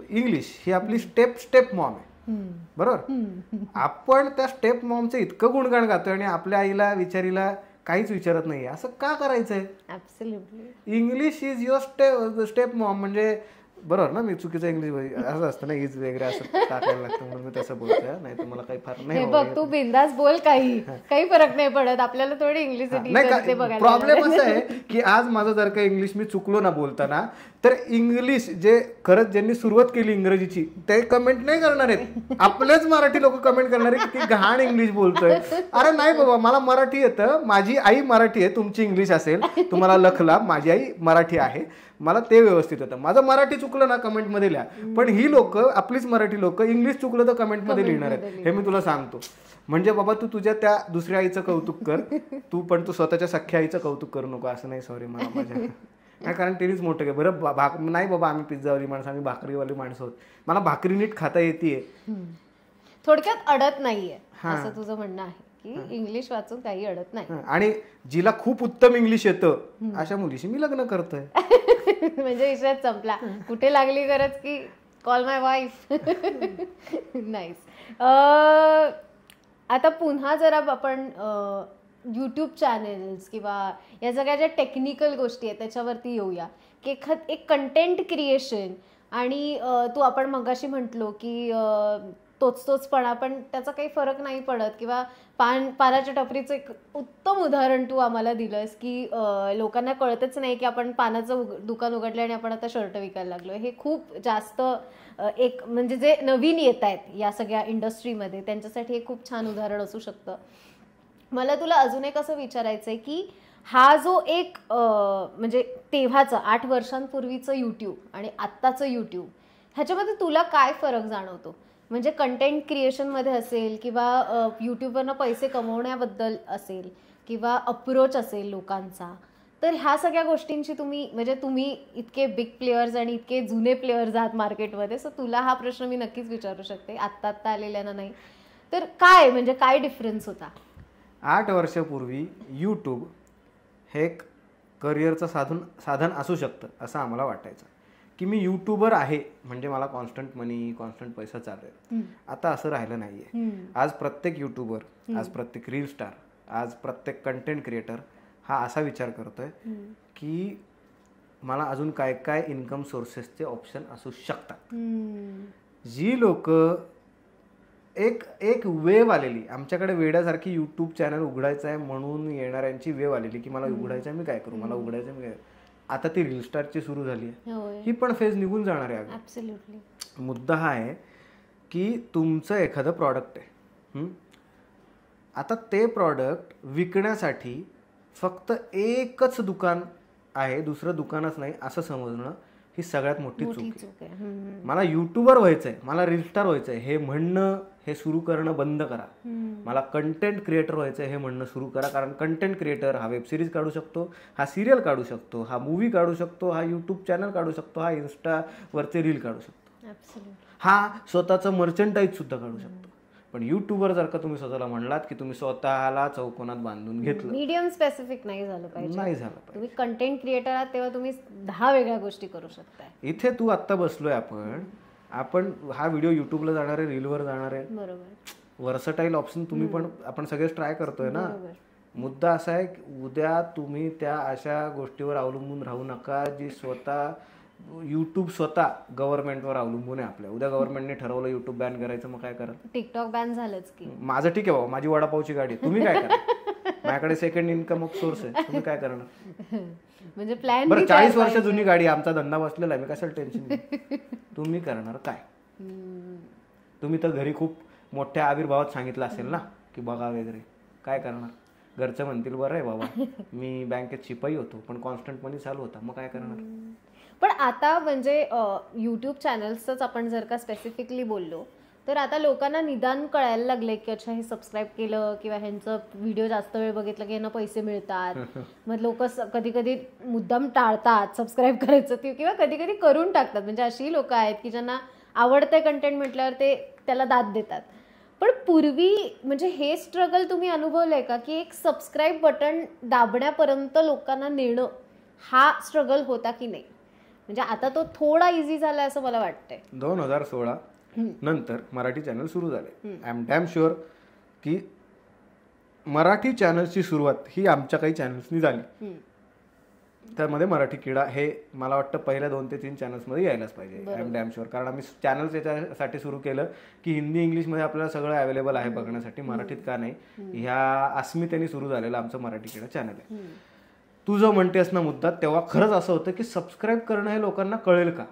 इंग्लिश ही आपली स्टेप मॉम आहे, बरोबर? आपण त्या स्टेप मॉमचं इतकं गुणगान गातोय आणि आपल्या आईला विचारीला काहीच विचारत नाहीये. असं का करायचंय? English is your step Maugham. म्हणजे बरोबर ना, मी चुकीचं इंग्लिश असं असतं ना, इज वगैरे असं टाकायला लागतं म्हणून मी तसं बोलतोय. नाही तर मला काही फार नाही. बघ तू बिंदास बोल, काही फरक नाही पडत आपल्याला. थोडी इंग्लिश प्रॉब्लेम असा आहे की आज माझं जर का इंग्लिश मी चुकलो ना बोलताना, तर इंग्लिश जे खरंच ज्यांनी सुरुवात केली इंग्रजीची ते कमेंट नाही करणार आहेत, आपलेच मराठी लोक कमेंट करणार आहेत की घाण इंग्लिश बोलतोय. अरे नाही बाबा, मला मराठी येतं, माझी आई मराठी आहे, तुमची इंग्लिश असेल, तुम्हाला लखला, माझी आई मराठी आहे. मला ते व्यवस्थित होतं. माझं मराठी चुकलं ना कमेंटमध्ये लिहा, पण ही लोक आपलीच मराठी लोक इंग्लिश चुकलं तर कमेंटमध्ये लिहिणार आहेत, हे मी तुला सांगतो. म्हणजे बाबा तू तुझ्या त्या दुसऱ्या आईचं कौतुक कर, पण तू स्वतःच्या सख्या आईचं कौतुक करू नको. असं नाही, सॉरी, मला माझ्या नाही, कारण तिनेच मोठं काय. बरं नाही बाबा, आम्ही पिझ्झावाली माणसं, आम्ही भाकरीवाली माणसं आहोत, मला भाकरी नीट खाता येते. थोडक्यात अडत नाहीये असं तुझं म्हणणं आहे की इंग्लिश वाचून काही अडत नाही. आणि जिला खूप उत्तम इंग्लिश येतं अशा मुलीशी मी लग्न करतोय. म्हणजे विषयात संपला. कुठे लागली गरज की कॉल माय वाईफ. नाईस. आता पुन्हा जरा आपण यूट्यूब चॅनेल्स किंवा या सगळ्या ज्या टेक्निकल गोष्टी आहेत त्याच्यावरती येऊया की एक कंटेंट क्रिएशन आणि आपण मगाशी म्हटलो की तोचपणा, पण त्याचा काही फरक नाही पडत. किंवा पानाच्या टपरीचं एक उत्तम उदाहरण तू आम्हाला दिलंस की लोकांना कळतच नाही की आपण पानाचं दुकान उघडलं आणि आपण आता शर्ट विकायला लागलो. हे खूप जास्त एक म्हणजे जे नवीन येत आहेत या सगळ्या इंडस्ट्रीमध्ये त्यांच्यासाठी हे खूप छान उदाहरण असू शकतं. मला तुला अजून एक असं विचारायचं आहे की हा जो एक म्हणजे तेव्हाचं 8 वर्षांपूर्वीचं यूट्यूब आणि आत्ताचं यूट्यूब ह्याच्यामध्ये तुला काय फरक जाणवतो? म्हणजे कंटेंट क्रिएशनमध्ये असेल किंवा यूट्यूबवरनं पैसे कमवण्याबद्दल असेल किंवा अप्रोच असेल लोकांचा, तर ह्या सगळ्या गोष्टींची तुम्ही इतके बिग प्लेयर्स आणि इतके जुने प्लेयर्स आहात मार्केटमध्ये, सो तुला हा प्रश्न मी नक्कीच विचारू शकते, आत्ता आलेल्यानं नाही. तर काय डिफरन्स होता? 8 वर्षापूर्वी यूट्यूब हे एक करिअरचं साधन असू शकतं असं आम्हाला वाटायचं की मी यूट्यूबर आहे म्हणजे मला कॉन्स्टंट मनी, कॉन्स्टंट पैसा चालू आहे. आता असं राहिलं नाहीये. आज प्रत्येक यूट्यूबर, आज प्रत्येक रील स्टार, आज प्रत्येक कंटेंट क्रिएटर हा असा विचार करतोय की मला अजून काय काय इन्कम सोर्सेसचे ऑप्शन असू शकतात. जी लोक एक वेव आलेली, आमच्याकडे वेड्यासारखी यूट्यूब चॅनल उघडायचं आहे म्हणून येणाऱ्यांची वेव आलेली की मला उघडायचं आहे, मी काय करू, मला उघडायचं मी काय. आता ती रील स्टारची सुरू झाली आहे, ही पण फेज निघून जाणार आहे. मुद्दा हा आहे की तुमचं एखादं प्रॉडक्ट आहे, आता ते प्रॉडक्ट विकण्यासाठी फक्त एकच दुकान आहे, दुसरं दुकानच नाही असं समजणं ही सगळ्यात मोठी चूक आहे. मला युट्यूबर व्हायचंय, मला रील स्टार व्हायचंय हे म्हणणं, हे सुरू करणं बंद करा. मला कंटेंट क्रिएटर व्हायचंय हे म्हणणं सुरू करा. कारण कंटेंट क्रिएटर हा वेब सिरीज काढू शकतो, हा सिरियल काढू शकतो, हा मूवी काढू शकतो, हा यूट्यूब चॅनल काढू शकतो, हा इन्स्टावरचे रील काढू शकतो, हा स्वतःचं मर्चंटाईज सुद्धा काढू शकतो. पण युट्यूबर जर का तुम्ही स्वतःला म्हणलात की तुम्ही स्वतःला चौकोनात बांधून घेतलं, मीडियम स्पेसिफिक नाही झालं पाहिजे, नाही झालं पाहिजे. तुम्ही कंटेंट क्रिएटर आहात तेव्हा तुम्ही 10 वेगळ्या गोष्टी करू शकताय. इथे तू आत्ता बसलोय, आपण हा व्हिडिओ युट्यूबला जाणार आहे, रीलवर जाणार आहे, बरोबर. वर्सटाईल ऑप्शन तुम्ही पण आपण सगळेच ट्राय करतोय ना. मुद्दा असा आहे की उद्या तुम्ही त्या अशा गोष्टीवर अवलंबून राहू नका जी यूट्यूब स्वतः गव्हर्नमेंटवर अवलंबून आहे. आपल्या उद्या गव्हर्नमेंटने ठरवलं यूट्यूब बॅन करायचं, मग काय करा? टिकटॉक बॅन झालंच की. माझं ठीक आहे बाबा, माझी वडापावची गाडी, तुम्ही काय करा? माझ्याकडे सेकंड इन्कम सोर्स आहे, तुम्ही काय करणार? म्हणजे प्लॅन. बरं, 40 वर्ष जुनी गाडी, आमचा धंदा बसलेला आहे, मी कशाला टेन्शन? तुम्ही करणार काय? तुम्ही तर घरी खूप मोठ्या आविर्भावात सांगितलं असेल ना की बघा वगैरे, काय करणार? घरचं म्हणतील बरं आहे बाबा, मी बँकेत शिपाई होतो पण कॉन्स्टंट मनी चालू होता, मग काय करणार? पण आता म्हणजे यूट्यूब चॅनल्सच आपण जर का स्पेसिफिकली बोललो तर आता लोकांना निदान कळायला लागले की अच्छा हे सबस्क्राईब केलं किंवा ह्यांचं व्हिडिओ जास्त वेळ बघितलं की यांना पैसे मिळतात. मग लोक कधी कधी मुद्दाम टाळतात सबस्क्राईब करायचं किंवा कधी कधी करून टाकतात. म्हणजे अशी लोक आहेत की ज्यांना आवडतंय कंटेंट म्हटल्यावर ते त्याला दाद देतात. पण पूर्वी म्हणजे हे स्ट्रगल तुम्ही अनुभवलंय का की एक सबस्क्राईब बटन दाबण्यापर्यंत लोकांना नेणं हा स्ट्रगल होता की नाही? म्हणजे आता तो थोडा इझी झाला असं मला वाटतंय. 2016 नंतर मराठी चॅनल सुरू झाले. आय एम डॅम शुअर की मराठी चॅनल्सची सुरुवात ही आमच्या काही चॅनल्सनी झाली. त्यामध्ये मराठी किडा हे मला वाटतं पहिल्या 2 ते 3 चॅनल्समध्ये यायलाच पाहिजे. I am damn sure. कारण आम्ही चॅनल्स याच्यासाठी सुरू केलं की हिंदी इंग्लिशमध्ये आपल्याला सगळं अवेलेबल आहे बघण्यासाठी, मराठीत का नाही, ह्या अस्मितेने सुरू झालेलं आमचं मराठी किडा चॅनल आहे. तू जो म्हणतेस ना मुद्दा, तेव्हा खरंच असं होतं की सबस्क्राईब करणं हे लोकांना कळेल का,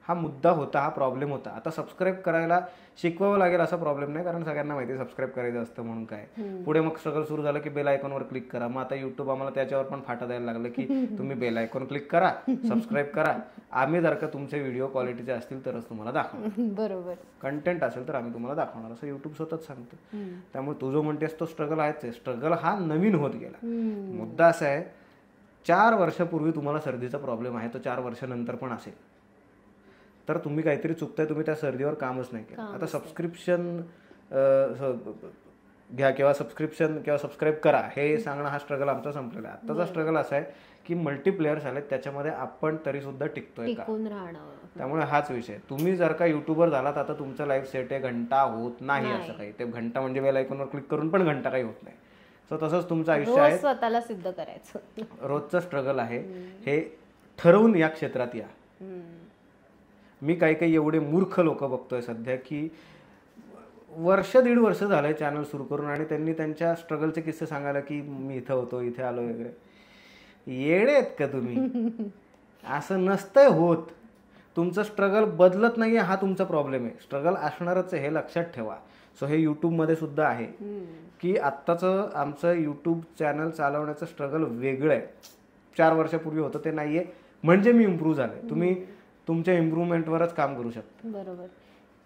हा मुद्दा होता, हा प्रॉब्लेम होता. आता सबस्क्राईब करायला शिकवावं लागेल असा प्रॉब्लेम नाही, कारण सगळ्यांना माहिती आहे सबस्क्राईब करायचं असतं म्हणून काय. पुढे मग स्ट्रगल सुरू झालं की बेल आयकॉनवर क्लिक करा. मग आता युट्यूब आम्हाला त्याच्यावर पण फाटा द्यायला लागलं की तुम्ही बेल आयकॉन क्लिक करा, सबस्क्राईब करा. आम्ही जर का तुमचे व्हिडिओ क्वालिटीचे असतील तरच तुम्हाला दाखवणार, बरोबर, कंटेंट असेल तर आम्ही तुम्हाला दाखवणार, असं युट्यूब स्वतःच सांगतं. त्यामुळे तू जो म्हणतेस तो स्ट्रगल आहेच आहे. स्ट्रगल हा नवीन होत गेला. मुद्दा असा आहे, 4 वर्षापूर्वी तुम्हाला सर्दीचा प्रॉब्लेम आहे, तो 4 वर्षानंतर पण असेल. तर तुम्ही काहीतरी चुकताय, तुम्ही त्या सर्दीवर कामच नाही केलं. आता सबस्क्रिप्शन घ्या किंवा सबस्क्राईब करा हे सांगणं हा स्ट्रगल आमचा संपलेला आहे. आत्ताचा स्ट्रगल असा आहे की मल्टीप्लेयर्स आलेत, त्याच्यामध्ये आपण तरी सुद्धा टिकतोय का. त्यामुळे हाच विषय. तुम्ही जर का युट्यूबर झालात, आता तुमचं लाईफ सेट आहे, घंटा होत नाही असं काही. ते घंटा म्हणजे बेल आयकॉनवर क्लिक करून पण घंटा काही होत नाही. सो तसंच तुमचं आयुष्य आहे, स्वतःला सिद्ध करायचं, रोजचं स्ट्रगल आहे. हे ठरवून या क्षेत्रात या. मी काही एवढे मूर्ख लोक बघतोय सध्या की वर्ष 1.5 वर्ष झालंय चॅनल सुरू करून आणि त्यांनी त्यांच्या स्ट्रगलचे किस्से सांगायला की मी इथं होतो, इथे आलो वगैरे. येडे आहेत का तुम्ही? असं नसतंय होत. तुमचं स्ट्रगल बदलत नाहीये, हा तुमचा प्रॉब्लेम आहे. स्ट्रगल असणारच आहे हे लक्षात ठेवा. सो हे यूट्यूबमध्ये सुद्धा आहे की आत्ताचं आमचं यूट्यूब चॅनल चालवण्याचं स्ट्रगल वेगळं आहे. 4 वर्षापूर्वी होतं ते नाहीये, म्हणजे मी इम्प्रूव्ह झाले. तुम्ही तुमच्या इम्प्रूव्हमेंटवरच काम करू शकता. बरोबर.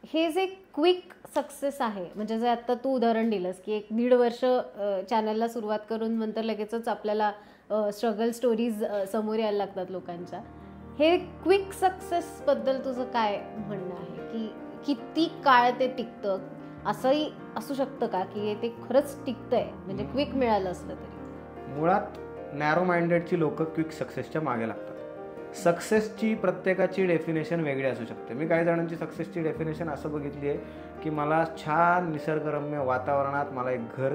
हे जे क्विक सक्सेस आहे, म्हणजे जे आता तू उदाहरण दिलंस की 1.5 वर्ष चॅनलला सुरुवात करून नंतर लगेचच आपल्याला स्ट्रगल स्टोरीज समोर यायला लागतात लोकांच्या. हे क्विक सक्सेस बद्दल तुझं काय म्हणणं आहे की किती काळ ते टिकतं? असंही असू शकतं का की ते खरंच टिकतंय, म्हणजे क्विक मिळालं असलं तरी? मुळात नॅरो माइंडेडची लोक क्विक सक्सेसच्या मागे लागतात. सक्सेसची प्रत्येकाची डेफिनेशन वेगळी असू शकते. मी काही जणांची सक्सेसची डेफिनेशन असं बघितली आहे की मला छान निसर्गरम्य वातावरणात मला एक घर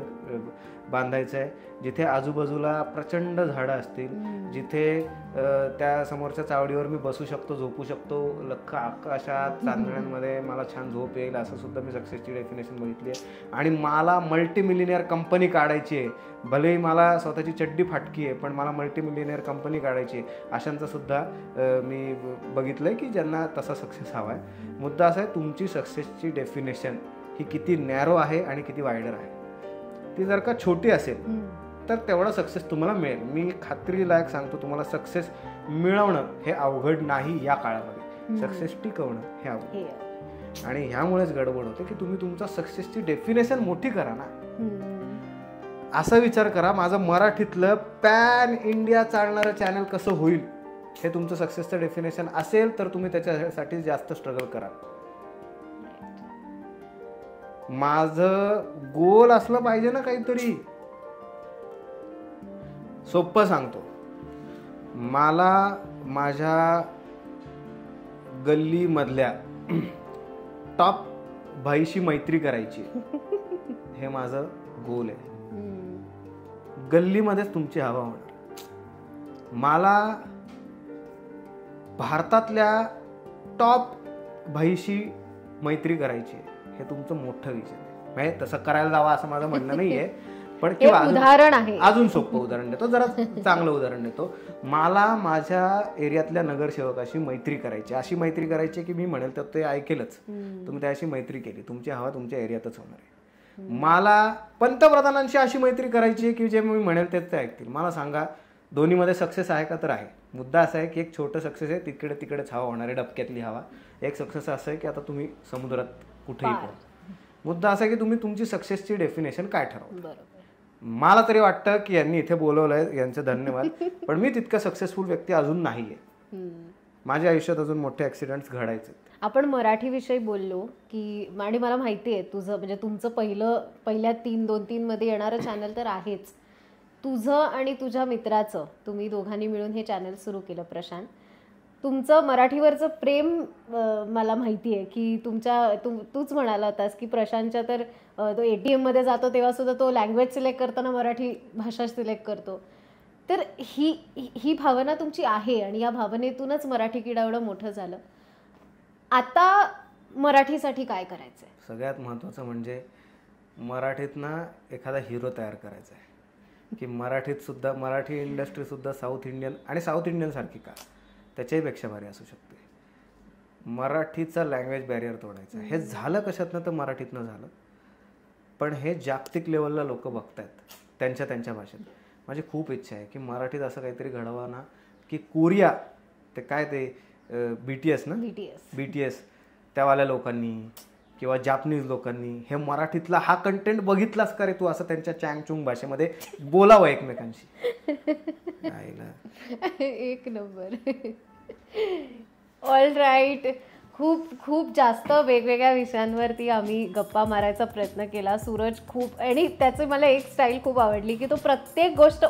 बांधायचं आहे, जिथे आजूबाजूला प्रचंड झाडं असतील, जिथे त्या समोरच्या चावडीवर मी बसू शकतो, झोपू शकतो, लख्ख आकाशात चांदण्यांमध्ये मला छान झोप येईल, असं सुद्धा मी सक्सेसची डेफिनेशन बघितली आहे. आणि मला मल्टीमिलिनियर कंपनी काढायची आहे, भलेही मला स्वतःची चड्डी फाटकी आहे पण मला मल्टीमिलिनियर कंपनी काढायची आहे, अशांचं सुद्धा मी बघितलं आहे की ज्यांना तसा सक्सेस हवा आहे. मुद्दा असा आहे, तुमची सक्सेसची डेफिनेशन ही किती नॅरो आहे आणि किती वायडर आहे. ती जर का छोटी असेल तर तेवढा सक्सेस तुम्हाला मिळेल. मी खात्रीलायक सांगतो, तुम्हाला सक्सेस मिळवणं हे अवघड नाही या काळामध्ये. सक्सेस टिकवणं हे अवघड. आणि ह्यामुळेच गडबड होते की तुम्ही तुमचा सक्सेसची डेफिनेशन मोठी करा ना. असा विचार करा, माझं मराठीतलं पॅन इंडिया चालणारं चॅनल कसं होईल हे तुमचं सक्सेसचं डेफिनेशन असेल तर तुम्ही त्याच्यासाठी जास्त स्ट्रगल करा. माझं गोल असलं पाहिजे ना काहीतरी. सोपं सांगतो, मला माझ्या गल्लीमधल्या टॉप भाईशी मैत्री करायची, हे माझं गोल आहे. गल्लीमध्येच तुमची हवा होणार. मला भारतातल्या टॉप भाईशी मैत्री करायची, हे तुमचं मोठं विजन आहे. म्हणजे तसं करायला जावं असं माझं म्हणणं नाहीये, पण किंवा उदाहरण आहे, अजून सोपं उदाहरण देतो, जरा चांगलं उदाहरण देतो. मला माझ्या एरियातल्या नगरसेवकाशी मैत्री करायची, अशी मैत्री करायची की मी म्हणेल तर ते ऐकेलच. तुम्ही त्याशी मैत्री केली, तुमची हवा तुमच्या एरियातच होणार आहे. मला पंतप्रधानांशी अशी मैत्री करायची की जे मी म्हणेल तेच ते ऐकतील. मला सांगा, दोन्हीमध्ये सक्सेस आहे का? तर आहे. मुद्दा असा आहे की एक छोटं सक्सेस आहे, तिकडेच हवा होणार आहे, डबक्यातली हवा. एक सक्सेस असं आहे की आता तुम्ही समुद्रात कुठेही पोहोचा. मुद्दा असा आहे की तुम्ही तुमची सक्सेसची डेफिनेशन काय ठरवता. मला तरी वाटतं की यांनी इथे बोलवलंय, यांचे धन्यवाद, पण मी तितका सक्सेसफुल व्यक्ती अजून नाहीये. माझ्या आयुष्यात अजून मोठे ऍक्सिडेंट्स घडायचे. आपण मराठी विषयी बोललो की, आणि मला माहिती आहे तुझं, म्हणजे तुमचं पहिल्या 2-3 मध्ये येणारं चॅनल तर आहेच. तुझं आणि तुझ्या मित्राचं, तुम्ही दोघांनी मिळून हे चॅनल सुरू केलं प्रशांत. तुमचं मराठीवरचं प्रेम मला माहिती आहे की तूच म्हणाला होतास की प्रशांतच्या तर तो ATM मध्ये जातो तेव्हा सुद्धा तो लँग्वेज सिलेक्ट करताना मराठी भाषा सिलेक्ट करतो. तर ही भावना तुमची आहे आणि या भावनेतूनच मराठी किडा एवढं मोठं झालं. आता मराठीसाठी काय करायचंय? सगळ्यात महत्त्वाचं म्हणजे मराठीतनं एखादा हिरो तयार करायचा आहे की मराठी इंडस्ट्री सुद्धा साऊथ इंडियन सारखी का, त्याच्याही पेक्षा भारी असू शकते. मराठीचा लँग्वेज बॅरियर तोडायचा. हे झालं कशातनं तर मराठीतनं झालं, पण हे जागतिक लेवलला लोक बघतायत त्यांच्या त्यांच्या भाषेत. माझी खूप इच्छा आहे की मराठीत असं काहीतरी घडवा ना, की कोरिया ते काय ते BTS ना, BTS त्यावाल्या लोकांनी किंवा जापनीज लोकांनी हे मराठीतला हा कंटेंट बघितलास का रे तू, असं त्यांच्या चँगचुंग भाषेमध्ये बोलावं एकमेकांशी. एक नंबर. All right. खूप खूप जास्त वेगवेगळ्या विषयांवरती आम्ही गप्पा मारायचा प्रयत्न केला. सूरज खूप, आणि त्याची मला एक स्टाईल खूप आवडली की तो प्रत्येक गोष्ट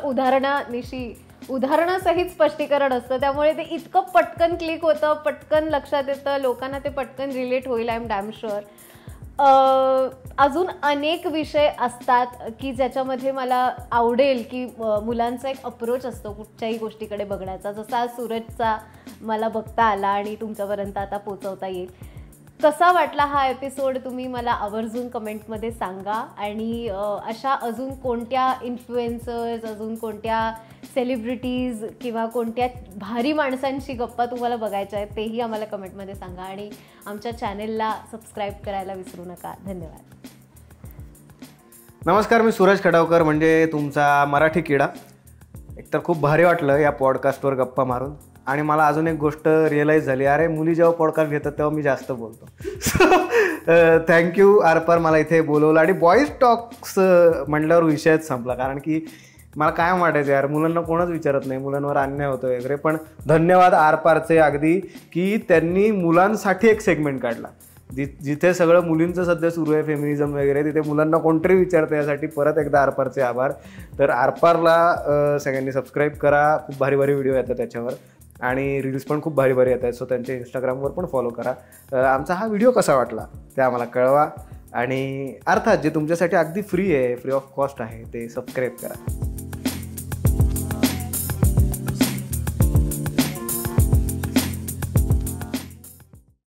उदाहरणासहित स्पष्टीकरण असतं, त्यामुळे ते इतकं पटकन क्लिक होतं, पटकन लक्षात येतं, लोकांना ते पटकन रिलेट होईल. I am damn sure. अजून अनेक विषय असतात की ज्याच्यामध्ये मला आवडेल की मुलांचा एक अप्रोच असतो कुठच्याही गोष्टीकडे बघण्याचा, जसा आज सूरजचा मला बघता आला आणि तुमच्यापर्यंत आता पोचवता येईल. कसा वाटला हा एपिसोड तुम्ही मला आवर्जून कमेंटमध्ये सांगा. आणि अशा अजून कोणत्या इन्फ्लुएन्सर्स, अजून कोणत्या सेलिब्रिटीज किंवा कोणत्या भारी माणसांची गप्पा तुम्हाला बघायच्या आहेत तेही आम्हाला कमेंटमध्ये सांगा. आणि आमच्या चॅनेलला सबस्क्राईब करायला विसरू नका. धन्यवाद. नमस्कार, मी सूरज खटावकर, म्हणजे तुमचा मराठी किडा. एकतर खूप भारी वाटलं या पॉडकास्टवर गप्पा मारून. आणि मला अजून एक गोष्ट रिअलाईज झाली, अरे मुली जेव्हा पॉडकास्ट घेतात तेव्हा मी जास्त बोलतो. थँक्यू आरपार, मला इथे बोलवलं. आणि बॉईज टॉक्स म्हटल्यावर विषयच संपला, कारण की मला काय वाटायचं यार, मुलांना कोणच विचारत नाही, मुलांवर अन्याय होतो वगैरे. पण धन्यवाद आरपारचे अगदी, की त्यांनी मुलांसाठी एक सेगमेंट काढला. जिथे सगळं मुलींचं सध्या सुरू आहे, फेमिनिझम वगैरे, तिथे मुलांना कोणतरी विचारतं. यासाठी परत एकदा आरपारचे आभार. तर आरपारला सगळ्यांनी सबस्क्राईब करा. खूप भारी भारी व्हिडिओ येतात त्याच्यावर, आणि रील्स पण खूप भारी भारी येत आहेत. सो त्यांच्या इंस्टाग्रामवर पण फॉलो करा. आमचा हा व्हिडिओ कसा वाटला ते आम्हाला कळवा. आणि अर्थात जे तुमच्यासाठी अगदी फ्री आहे, फ्री ऑफ कॉस्ट आहे, ते सबस्क्राईब करा.